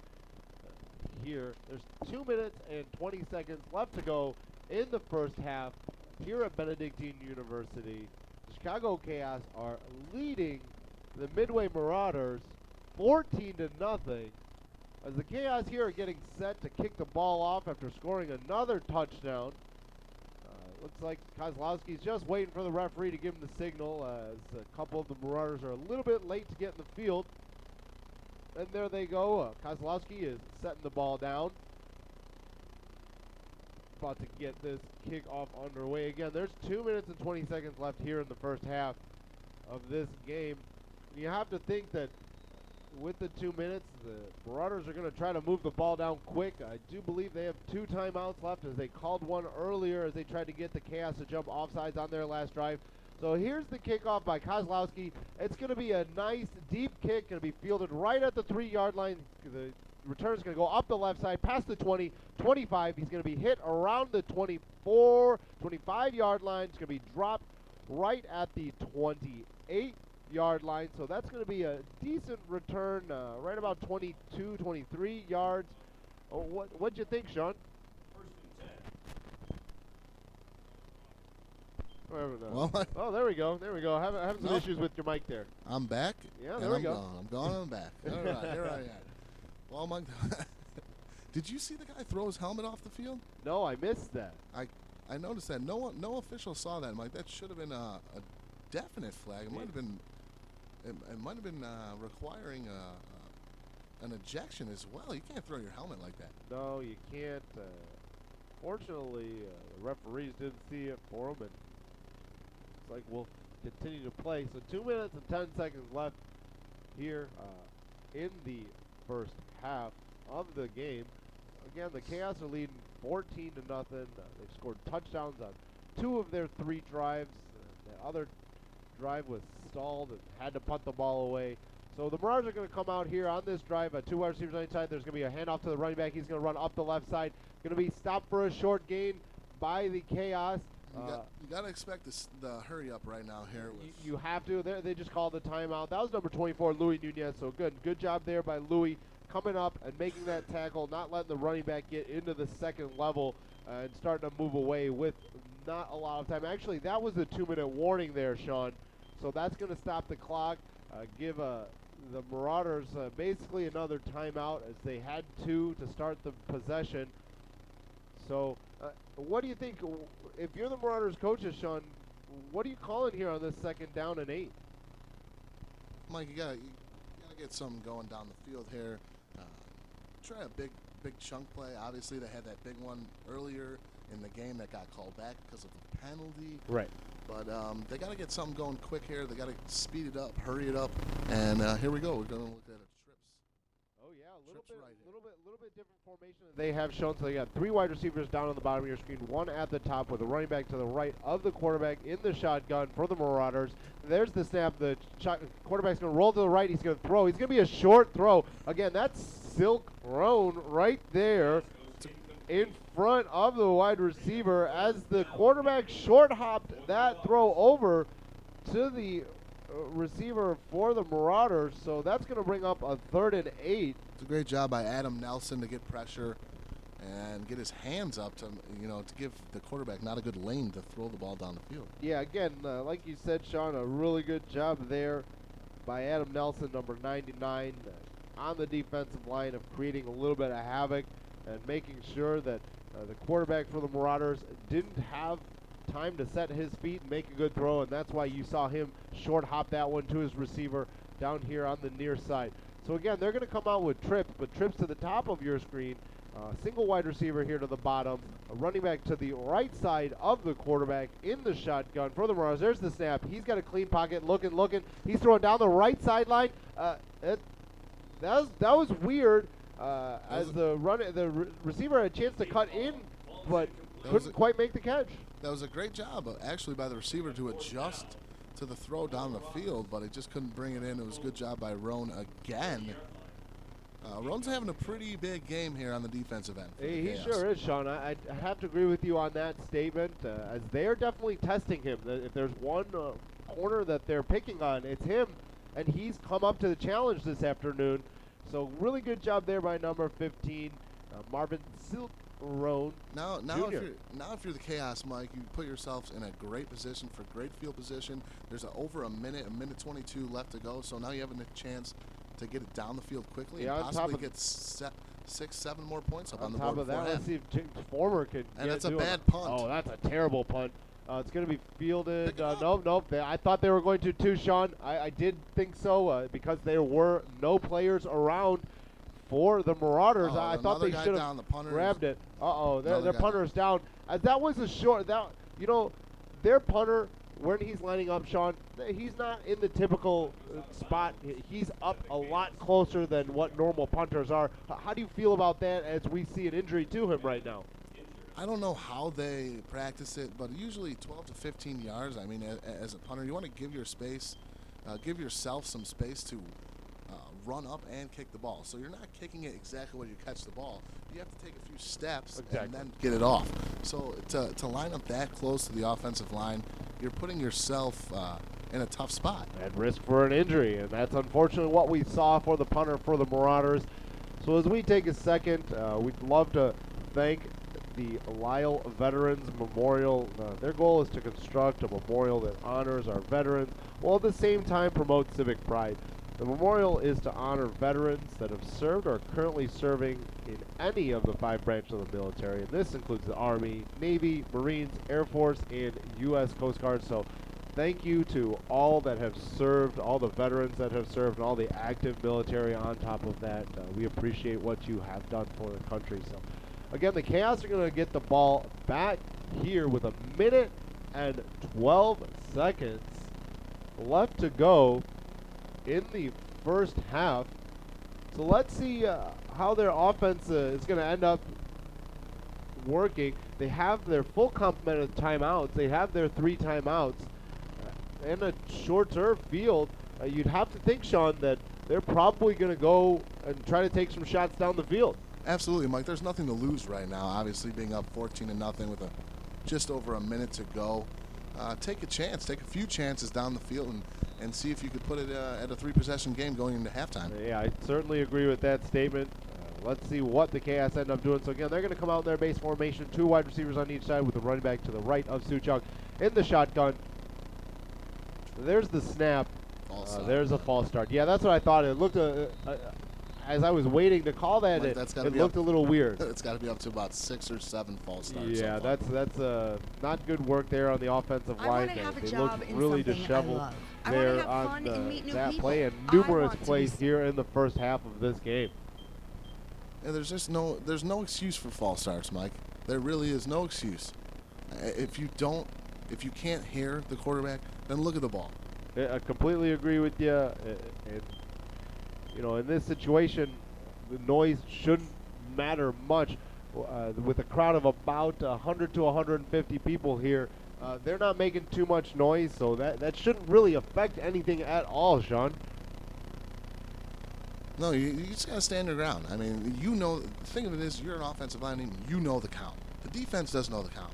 here. There's 2 minutes and 20 seconds left to go in the first half here at Benedictine University. The Chicago Chaos are leading the Midway Marauders 14-0. As the Chaos here are getting set to kick the ball off after scoring another touchdown. Looks like Kozlowski's just waiting for the referee to give him the signal, as a couple of the Marauders are a little bit late to get in the field. And there they go. Kozlowski is setting the ball down. About to get this kickoff underway again. There's 2 minutes and 20 seconds left here in the first half of this game. You have to think that with the 2 minutes, the Marauders are going to try to move the ball down quick. I do believe they have 2 timeouts left, as they called one earlier as they tried to get the Chaos to jump offsides on their last drive. So here's the kickoff by Kozlowski. It's going to be a nice deep kick, going to be fielded right at the 3-yard line. The return is going to go up the left side, past the 20, 25. He's going to be hit around the 24, 25-yard line. It's going to be dropped right at the 28-yard line. So that's going to be a decent return, right about 22, 23 yards. What'd you think, Sean? First and 10. Oh, there we go. There we go. Having some issues with your mic there. I'm back. Yeah, there we go. I'm gone. I'm back. All right, here I am. Well, did you see the guy throw his helmet off the field? No, I missed that. I I noticed that no official saw that, Mike. That should have been a definite flag. It might have been. It might have been requiring an ejection as well. You can't throw your helmet like that. No, you can't. Fortunately, the referees didn't see it for him, and it's like we'll continue to play. So 2 minutes and 10 seconds left here in the first half of the game. Again, the Chaos are leading 14 to nothing. They've scored touchdowns on 2 of their 3 drives. The other drive was stalled and had to punt the ball away. So the Marauders are going to come out here on this drive. 2 wide receivers on each side. There's going to be a handoff to the running back. He's going to run up the left side. Going to be stopped for a short gain by the Chaos. You got to expect the hurry up right now here. You have to. They just called the timeout. That was number 24, Louis Nunez. So good job there by Louis coming up and making that tackle, not letting the running back get into the second level and starting to move away with not a lot of time. Actually, that was a 2-minute warning there, Sean. So that's going to stop the clock, give the Marauders basically another timeout as they had to start the possession. So what do you think? If you're the Marauders coaches, Sean, what are you calling here on this 2nd down and 8? Mike, you gotta get something going down the field here. Try a big chunk play. Obviously, they had that big one earlier in the game that got called back because of the penalty. Right. But they got to get something going quick here. They got to speed it up, hurry it up, and here we go. We're going to look at a trips. Oh yeah, a little bit different formation that They have shown. So they got 3 wide receivers down on the bottom of your screen, 1 at the top with a running back to the right of the quarterback in the shotgun for the Marauders. There's the snap. The quarterback's going to roll to the right. He's going to throw. He's going to be a short throw. Again, that's Silk Roan right there in front of the wide receiver as the quarterback short hopped that throw over to the receiver for the Marauders. So that's going to bring up a 3rd and 8. It's a great job by Adam Nelson to get pressure and get his hands up to give the quarterback not a good lane to throw the ball down the field. Yeah, again, like you said, Sean, a really good job there by Adam Nelson, number 99, on the defensive line of creating a little bit of havoc and making sure that the quarterback for the Marauders didn't have time to set his feet and make a good throw, and that's why you saw him short hop that one to his receiver down here on the near side. So again, they're going to come out with trips, but trips to the top of your screen, single wide receiver here to the bottom, a running back to the right side of the quarterback in the shotgun for the Marauders. There's the snap. He's got a clean pocket, looking. He's throwing down the right sideline. That was weird. As the receiver had a chance to cut in, but couldn't quite make the catch. That was a great job, actually, by the receiver to adjust to the throw down the field, but he just couldn't bring it in. It was a good job by Roan again. Roan's having a pretty big game here on the defensive end. He sure is, Sean. I have to agree with you on that statement, as they're definitely testing him. If there's one corner that they're picking on, it's him, and he's come up to the challenge this afternoon. So really good job there by number 15, Marvin Silk Roan. Now if you're the Chaos, Mike, you put yourselves in a great position for great field position. There's over a minute 22 left to go. So now you have a chance to get it down the field quickly and possibly get 6-7 more points up on the board. On top of that, let's see if Former could. And that's a bad punt. Oh, that's a terrible punt. It's going to be fielded. Nope. I thought they were going to too, Sean. I did think so because there were no players around for the Marauders. I thought they should have grabbed it. Their punter's down. That was a short. Their punter, when he's lining up, Sean, he's not in the typical spot. He's up a lot closer than what normal punters are. How do you feel about that as we see an injury to him right now? I don't know how they practice it, but usually 12 to 15 yards. I mean, as a punter, you want to give yourself some space to run up and kick the ball. So you're not kicking it exactly where you catch the ball. You have to take a few steps and then get it off. So to line up that close to the offensive line, you're putting yourself in a tough spot. At risk for an injury, and that's unfortunately what we saw for the punter for the Marauders. So as we take a second, we'd love to thank the Lyle Veterans Memorial. Their goal is to construct a memorial that honors our veterans while at the same time promotes civic pride. The memorial is to honor veterans that have served or are currently serving in any of the 5 branches of the military, and this includes the Army, Navy, Marines, Air Force, and U.S. Coast Guard. So thank you to all that have served, all the veterans that have served, and all the active military on top of that. We appreciate what you have done for the country. So again, the Chaos are going to get the ball back here with 1 minute and 12 seconds left to go in the first half. So let's see how their offense is going to end up working. They have their full complement of timeouts. They have their 3 timeouts. In a shorter field, you'd have to think, Sean, that they're probably going to go and try to take some shots down the field. Absolutely, Mike. There's nothing to lose right now. Obviously, being up 14-0 with just over 1 minute to go. Take a chance. Take a few chances down the field and see if you could put it at a 3-possession game going into halftime. Yeah, I certainly agree with that statement. Let's see what the Chaos end up doing. So again, they're going to come out in their base formation. 2 wide receivers on each side with the running back to the right of Suchuk in the shotgun. There's the snap. There's a false start. Yeah, that's what I thought. It looked, as I was waiting to call that, Mike, it looked a little weird. It's got to be up to about 6 or 7 false starts. Yeah, so that's not good work there on the offensive line. They looked really disheveled there on that play and numerous plays here in the first half of this game. And there's no excuse for false starts, Mike. There really is no excuse. If you can't hear the quarterback, then look at the ball. I completely agree with you. And you know, in this situation, the noise shouldn't matter much. With a crowd of about 100 to 150 people here, they're not making too much noise, so that shouldn't really affect anything at all, Sean. No, you just got to stand your ground. I mean, you know, the thing of it is, you're an offensive lineman, you know the count. The defense doesn't know the count.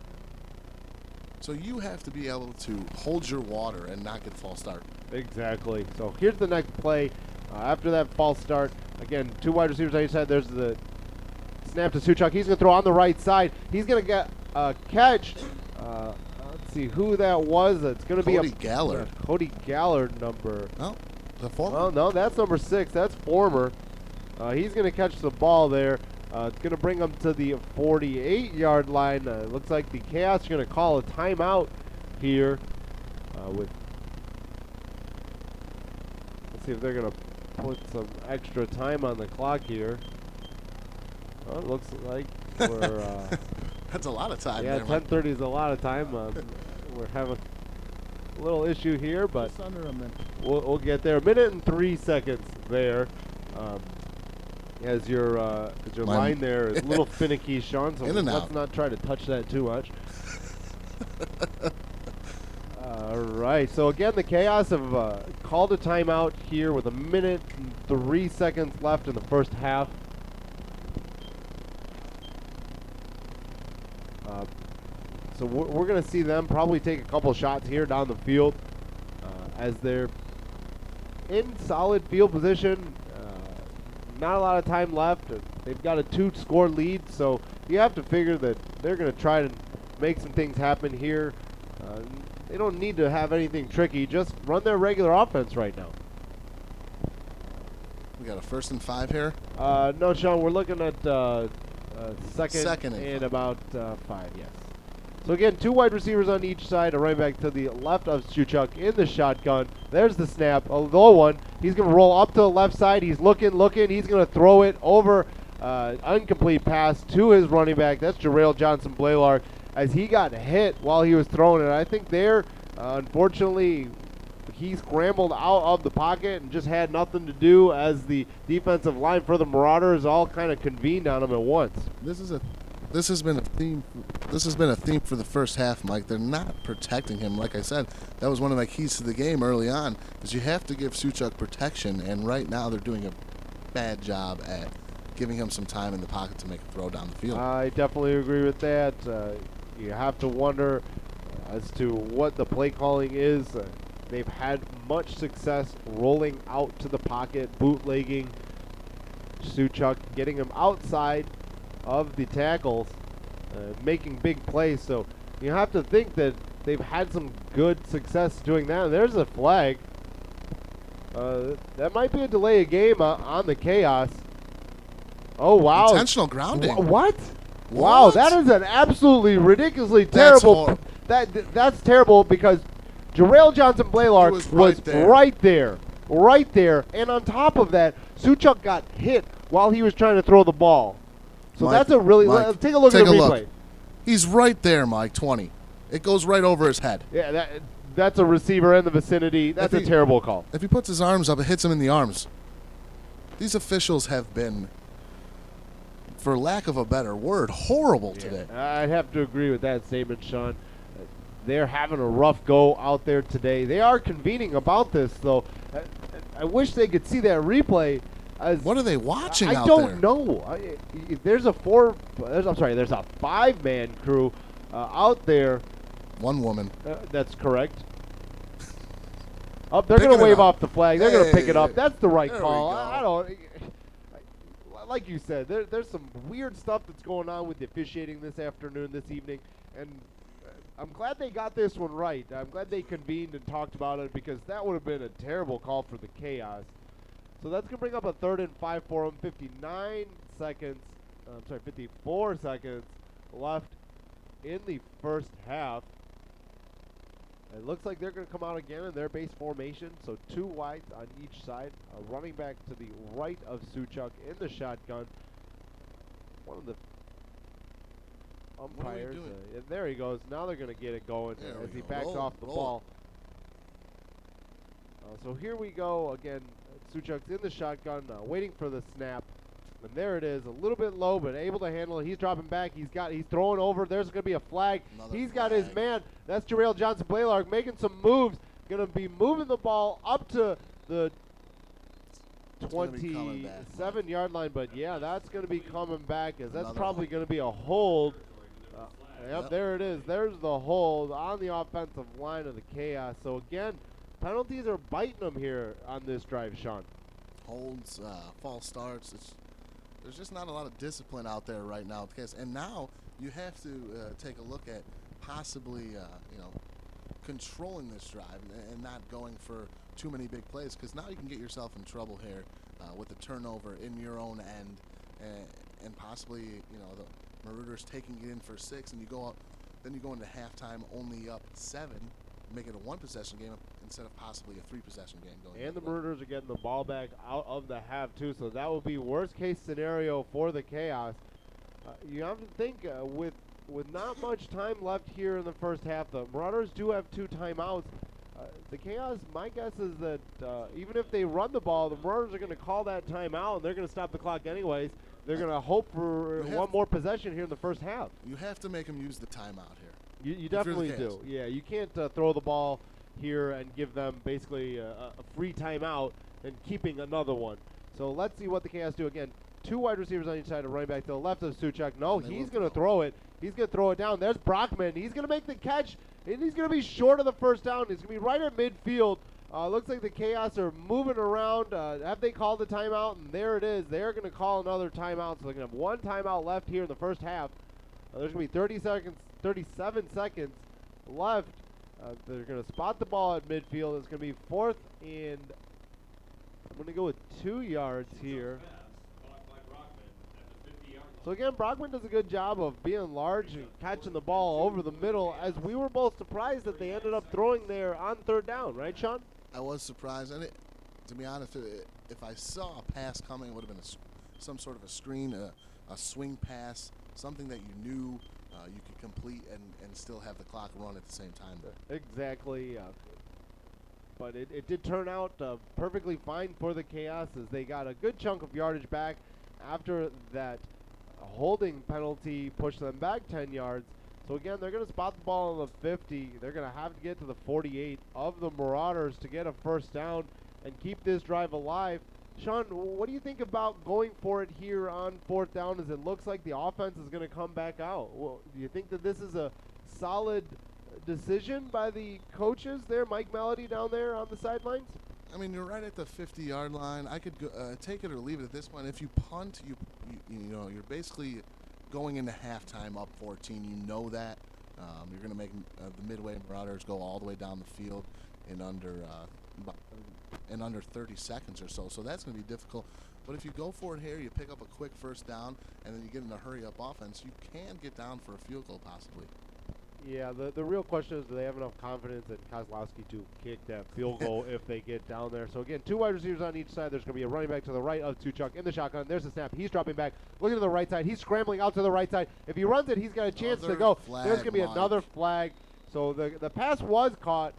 So you have to be able to hold your water and not get a false start. Exactly. So here's the next play. After that false start, again, 2 wide receivers on each side. There's the snap to Suchuk. He's going to throw on the right side. He's going to get a catch. Let's see who that was. It's going to be Cody Gallard. Cody Gallard number. No, the former. Oh, no, that's number 6. That's former. He's going to catch the ball there. It's going to bring him to the 48-yard line. Looks like the Chaos are going to call a timeout here. Let's see if they're going to put some extra time on the clock here. Well, it looks like we're... That's a lot of time. Yeah, 10:30 is a lot of time. We're having a little issue here, but just under a minute. We'll get there. 1 minute and 3 seconds there. As your line there is a little finicky, Sean, so let's not try to touch that too much. All right, so again, the Chaos have called a timeout here with 1 minute and 3 seconds left in the first half. So we're going to see them probably take a couple shots here down the field as they're in solid field position. Not a lot of time left. They've got a 2-score lead, so you have to figure that they're going to try to make some things happen here. They don't need to have anything tricky. Just run their regular offense right now. We got a 1st and 5 here? No, Sean, we're looking at second and and about 5, yes. So again, 2 wide receivers on each side, a running back to the left of Suchuk in the shotgun. There's the snap, a low one. He's going to roll up to the left side. He's looking. He's going to throw it over, incomplete pass to his running back. That's Jarrell Johnson-Blaylar as he got hit while he was throwing it. I think there, unfortunately, he scrambled out of the pocket and just had nothing to do as the defensive line for the Marauders all kind of convened on him at once. This has been a theme. This has been a theme for the first half, Mike. They're not protecting him. Like I said, that was one of my keys to the game early on, is you have to give Suchuk protection, and right now they're doing a bad job at giving him some time in the pocket to make a throw down the field. I definitely agree with that. You have to wonder as to what the play calling is. They've had much success rolling out to the pocket, bootlegging Suchuk, getting him outside of the tackles, making big plays. So you have to think that they've had some good success doing that. And there's a flag. That might be a delay of game on the Chaos. Oh, wow. Intentional grounding. What? Wow, that is an absolutely ridiculously terrible. That's terrible because Jarrell Johnson Blaylark was right there, and on top of that, Suchuk got hit while he was trying to throw the ball. So Mike, that's a really take a look at the replay. Look. He's right there, Mike. 20. It goes right over his head. Yeah, that's a receiver in the vicinity. That's a terrible call. If he puts his arms up, it hits him in the arms. These officials have been, for lack of a better word, horrible today. I'd have to agree with that statement, Sean. They're having a rough go out there today. They are convening about this, though. I wish they could see that replay. What are they watching out there? I don't know. There's a 5-man crew out there. One woman. That's correct. They're going to wave off the flag. They're going to pick it up. That's the right call. I don't. Like you said, there's some weird stuff that's going on with the officiating this afternoon, this evening, and I'm glad they got this one right. I'm glad they convened and talked about it because that would have been a terrible call for the Chaos. So that's going to bring up a 3rd and 5 for them. 54 seconds left in the first half. It looks like they're going to come out again in their base formation. So 2 wides on each side. A running back to the right of Suchuk in the shotgun. One of the umpires. And there he goes. Now they're going to get it going as he backs off the ball. So here we go again. Suchuk's in the shotgun, waiting for the snap. And there it is, a little bit low, but able to handle it. He's dropping back. He's throwing over. There's going to be a flag. He's got his man. That's Jarrell Johnson Blaylark making some moves. Going to be moving the ball up to the 27-yard line. But yeah, that's going to be coming back, as that's probably going to be a hold. Yep, there it is. There's the hold on the offensive line of the Chaos. So again, penalties are biting them here on this drive, Sean. Holds, false starts. There's just not a lot of discipline out there right now. And now you have to take a look at possibly, controlling this drive and not going for too many big plays, because now you can get yourself in trouble here with a turnover in your own end, and possibly, the Marauders taking it in for 6, and you go up, then you go into halftime only up 7. Make it a 1-possession game instead of possibly a 3-possession game going. And the Marauders are getting the ball back out of the half too, so that would be worst case scenario for the Chaos. You have to think with not much time left here in the first half, the Marauders do have 2 timeouts. The Chaos, my guess is that even if they run the ball, the Marauders are going to call that timeout, and they're going to stop the clock anyways. They're going to hope for one more possession here in the first half. You have to make them use the timeout here. You definitely do. Yeah, you can't throw the ball here and give them basically a free timeout and keeping another one. So let's see what the Chaos do. Again, 2 wide receivers on each side, a running back to the left of Suchuk. No, he's going to throw it. He's going to throw it down. There's Brockman. He's going to make the catch, and he's going to be short of the first down. He's going to be right at midfield. Looks like the Chaos are moving around. Have they called the timeout? And there it is. They're going to call another timeout. So they're going to have 1 timeout left here in the first half. There's going to be 37 seconds left. They're going to spot the ball at midfield. It's going to be 4th and I'm going to go with 2 yards here. So again, Brockman does a good job of being large and catching the ball over the middle, as we were both surprised that they ended up throwing there on 3rd down, right, Sean? I was surprised, and to be honest, if I saw a pass coming, it would have been some sort of a screen, a swing pass, something that you knew you could complete and still have the clock run at the same time. Exactly. But it did turn out perfectly fine for the Chaos, as they got a good chunk of yardage back after that holding penalty pushed them back 10 yards. So again, they're going to spot the ball on the 50. They're going to have to get to the 48 of the Marauders to get a first down and keep this drive alive. Sean, what do you think about going for it here on 4th down, as it looks like the offense is going to come back out? Well, do you think that this is a solid decision by the coaches there, Mike Melody down there on the sidelines? I mean, you're right at the 50-yard line. I could go, take it or leave it at this point. If you punt, you're basically going into halftime up 14. You know that. You're going to make the Midway Marauders go all the way down the field in under in under 30 seconds or so. So that's going to be difficult. But if you go for it here, you pick up a quick first down, and then you get in a hurry-up offense, you can get down for a field goal possibly. Yeah, the real question is, do they have enough confidence in Kozlowski to kick that field goal if they get down there? So again, 2 wide receivers on each side. There's going to be a running back to the right of Suchuk in the shotgun. There's the snap. He's dropping back, looking to the right side. He's scrambling out to the right side. If he runs it, he's got a chance to go. Flag, there's going to be Mike. another flag. So the pass was caught.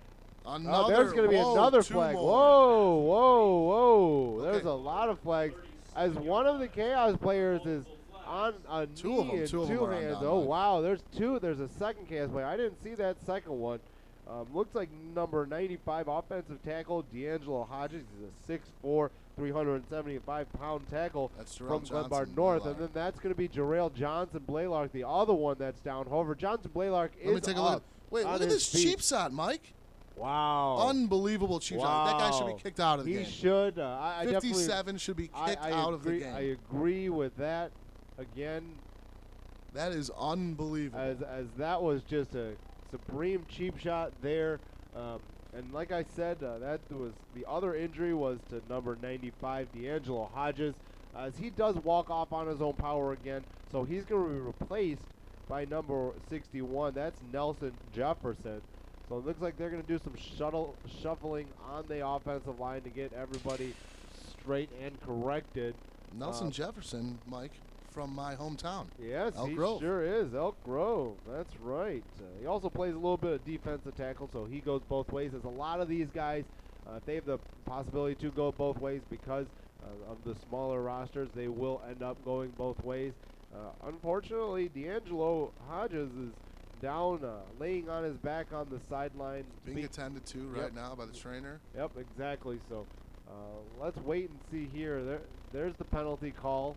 Another, there's going to be another flag. More. Whoa, whoa, whoa. Okay. There's a lot of flags. As one of the Chaos players is on a knee and two hands. Oh, wow. There's two. There's a second Chaos player. I didn't see that second one. Looks like number 95 offensive tackle, D'Angelo Hodges. He's a 6'4", 375-pound tackle from Glenbard North. And then that's going to be Jarrell Johnson Blaylark, the other one that's down. However, Johnson Blaylark is Let me take a look. Wait, look at this cheap shot, Mike. Wow. Unbelievable cheap shot. That guy should be kicked out of the game. He should. 57 should be kicked out of the game. I agree with that. Again, that is unbelievable. As that was just a supreme cheap shot there. And like I said, that was the other injury was to number 95, D'Angelo Hodges, as he does walk off on his own power again. So he's going to be replaced by number 61. That's Nelson Jefferson. So it looks like they're going to do some shuffling on the offensive line to get everybody straight and corrected. Nelson Jefferson, Mike, from my hometown. Yes, Elk he Grove. Sure is. Elk Grove. That's right. He also plays a little bit of defensive tackle, so he goes both ways. As a lot of these guys, if they have the possibility to go both ways because of the smaller rosters, they will end up going both ways. Unfortunately, D'Angelo Hodges is down, laying on his back on the sideline. Being attended to right now by the trainer. Yep, exactly. So let's wait and see here. There's the penalty call.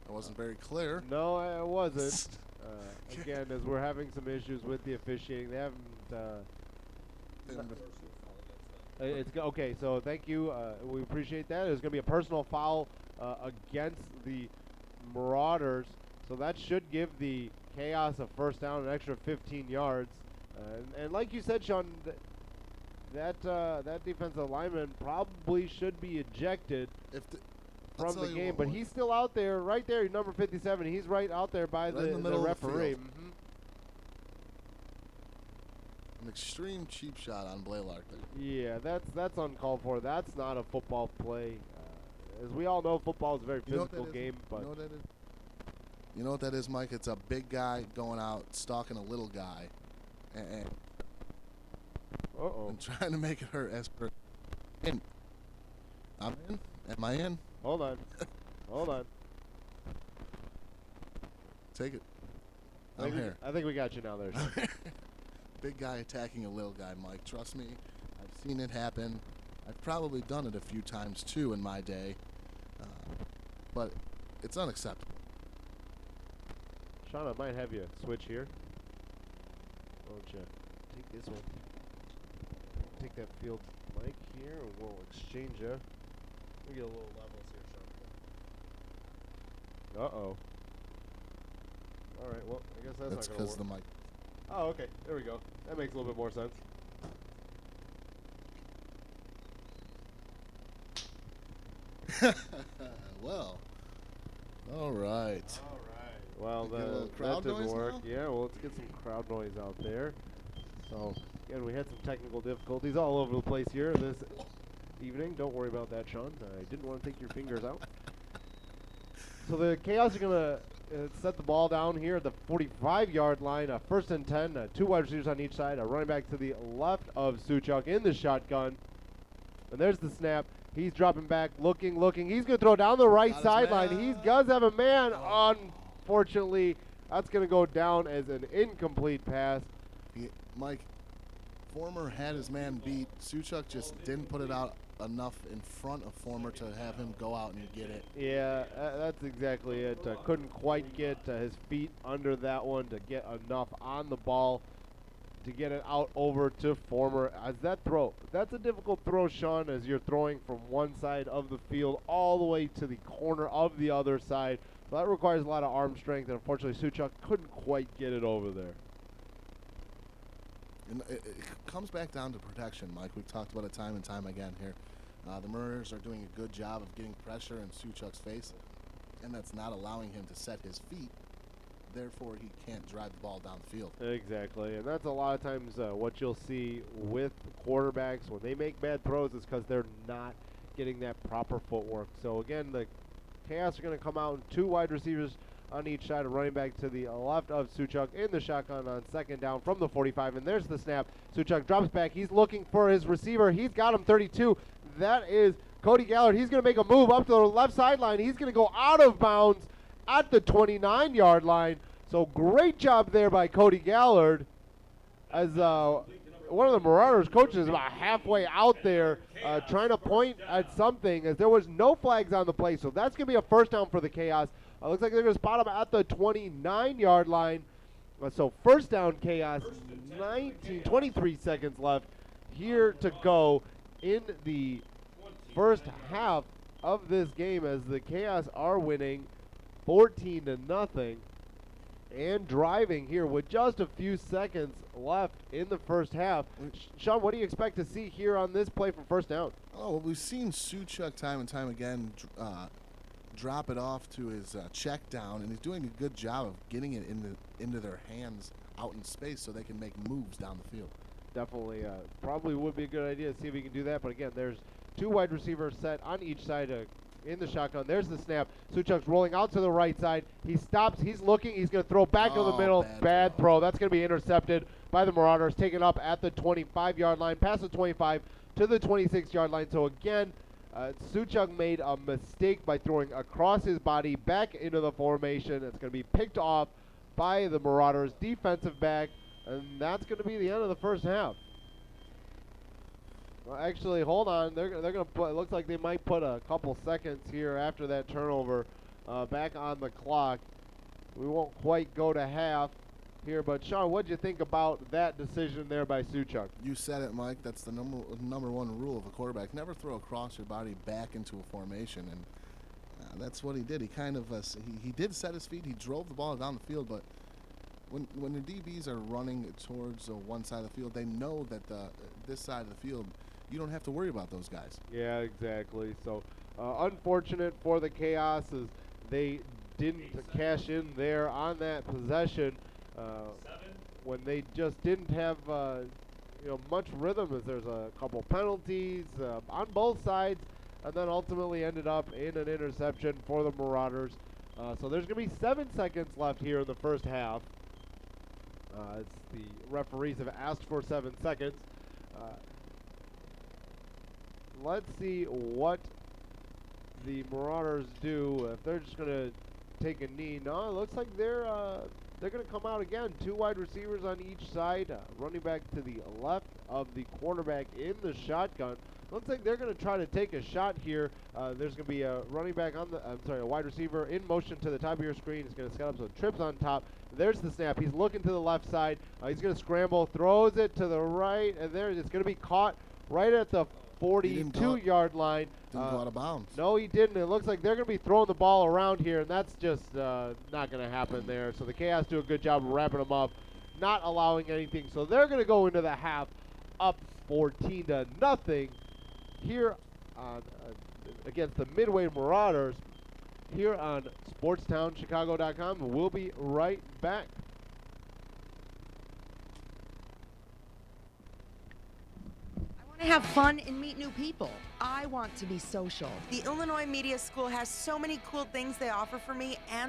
It wasn't very clear. No, it wasn't. Again, as we're having some issues with the officiating, they haven't. It's okay. So thank you. We appreciate that. There's going to be a personal foul against the Marauders, so that should give the Chaos a first down, an extra 15 yards. And like you said, Sean, that defensive lineman probably should be ejected from the game, but he's still out there, right there, number 57. He's right out there by the referee. Mm-hmm. An extreme cheap shot on Blaylark there. Yeah, that's uncalled for. That's not a football play. As we all know, football is a very physical game. But you know what that is? You know what that is, Mike? It's a big guy going out stalking a little guy, and trying to make it hurt. As per, in. I'm in. Am I in? Hold on. Hold on. Take it. I'm here. I think we got you now there, Sean. Big guy attacking a little guy, Mike. Trust me, I've seen it happen. I've probably done it a few times too in my day, but it's unacceptable. Sean, I might have you switch here. Why don't you take this one? Take that field mic here, and we'll exchange you. We get a little levels here, Sean. Uh-oh. All right, well, I guess that's not going to work. That's because the mic. Oh, okay. There we go. That makes a little bit more sense. Well, all right. All right. Well, that didn't work. Now? Yeah, well, let's get some crowd noise out there. So, again, we had some technical difficulties all over the place here this evening. Don't worry about that, Sean. I didn't want to take your fingers out. So the Chaos are going to set the ball down here at the 45-yard line. First and 10, 2 wide receivers on each side. A running back to the left of Suchuk in the shotgun. And there's the snap. He's dropping back, looking. He's going to throw down the right sideline. He does have a man. Unfortunately, that's going to go down as an incomplete pass. Mike, Former had his man beat. Suchuk just didn't put it out enough in front of Former to have him go out and get it. Yeah, that's exactly it. Couldn't quite get his feet under that one to get enough on the ball to get it out over to Former. As that throw, that's a difficult throw, Sean, as you're throwing from one side of the field all the way to the corner of the other side. So that requires a lot of arm strength, and unfortunately Suchuk couldn't quite get it over there. And it comes back down to protection, Mike. We've talked about it time and time again here. The Mariners are doing a good job of getting pressure in Suchuk's face, and that's not allowing him to set his feet. Therefore, he can't drive the ball down the field. Exactly, and that's a lot of times what you'll see with quarterbacks when they make bad throws is because they're not getting that proper footwork. So again, the Chaos are going to come out with 2 wide receivers on each side, a running back to the left of Suchuk in the shotgun on second down from the 45, and there's the snap. Suchuk drops back. He's looking for his receiver. He's got him 32. That is Cody Gallard. He's going to make a move up to the left sideline. He's going to go out of bounds at the 29-yard line. So great job there by Cody Gallard, as one of the Marauders coaches is about halfway out there trying to point at something, as there was no flags on the play. So that's going to be a first down for the Chaos. Looks like they're going to spot him at the 29-yard line. So first down, Chaos. 23 seconds left here to go in the first half of this game, as the Chaos are winning 14-0 and driving here with just a few seconds left in the first half. Sean, what do you expect to see here on this play from first down? Oh, well, we've seen Suchuk time and time again drop it off to his check down, and he's doing a good job of getting it into their hands out in space so they can make moves down the field. Definitely, probably would be a good idea to see if he can do that. But again, there's 2 wide receivers set on each side in the shotgun. There's the snap. Suchuk's rolling out to the right side. He stops. He's looking. He's going to throw back to the middle. Bad throw. That's going to be intercepted by the Marauders. Taken up at the 25-yard line, past the 25 to the 26-yard line. So again, Suchuk made a mistake by throwing across his body back into the formation. It's going to be picked off by the Marauders defensive back, and that's going to be the end of the first half. Well, actually, hold on. They're going to put. It looks like they might put a couple seconds here after that turnover back on the clock. We won't quite go to half here, but Sean, what'd you think about that decision there by Suchuk? You said it, Mike. That's the number one rule of a quarterback: never throw across your body back into a formation, and that's what he did. He kind of he did set his feet. He drove the ball down the field, but when the DBs are running towards one side of the field, they know that this side of the field, you don't have to worry about those guys. Yeah, exactly. So unfortunate for the Chaos, as they didn't cash in there on that possession when they just didn't have much rhythm, as there's a couple penalties on both sides, and then ultimately ended up in an interception for the Marauders. So there's going to be 7 seconds left here in the first half. It's the referees have asked for 7 seconds. Let's see what the Marauders do. If they're just going to take a knee. No, it looks like they're going to come out again. 2 wide receivers on each side. Running back to the left of the quarterback in the shotgun. Looks like they're going to try to take a shot here. There's going to be a running back on the, a wide receiver in motion to the top of your screen. He's going to set up some trips on top. There's the snap. He's looking to the left side. He's going to scramble, throws it to the right, and there it's going to be caught right at the 42-yard line. Didn't go out of bounds. No, he didn't. It looks like they're going to be throwing the ball around here, and that's just not going to happen there. So the Chaos do a good job of wrapping them up, not allowing anything. So they're going to go into the half up 14-0 here on against the Midway Marauders here on SportsTownChicago.com. We'll be right back. I have fun and meet new people. I want to be social. The Illinois Media School has so many cool things they offer for me and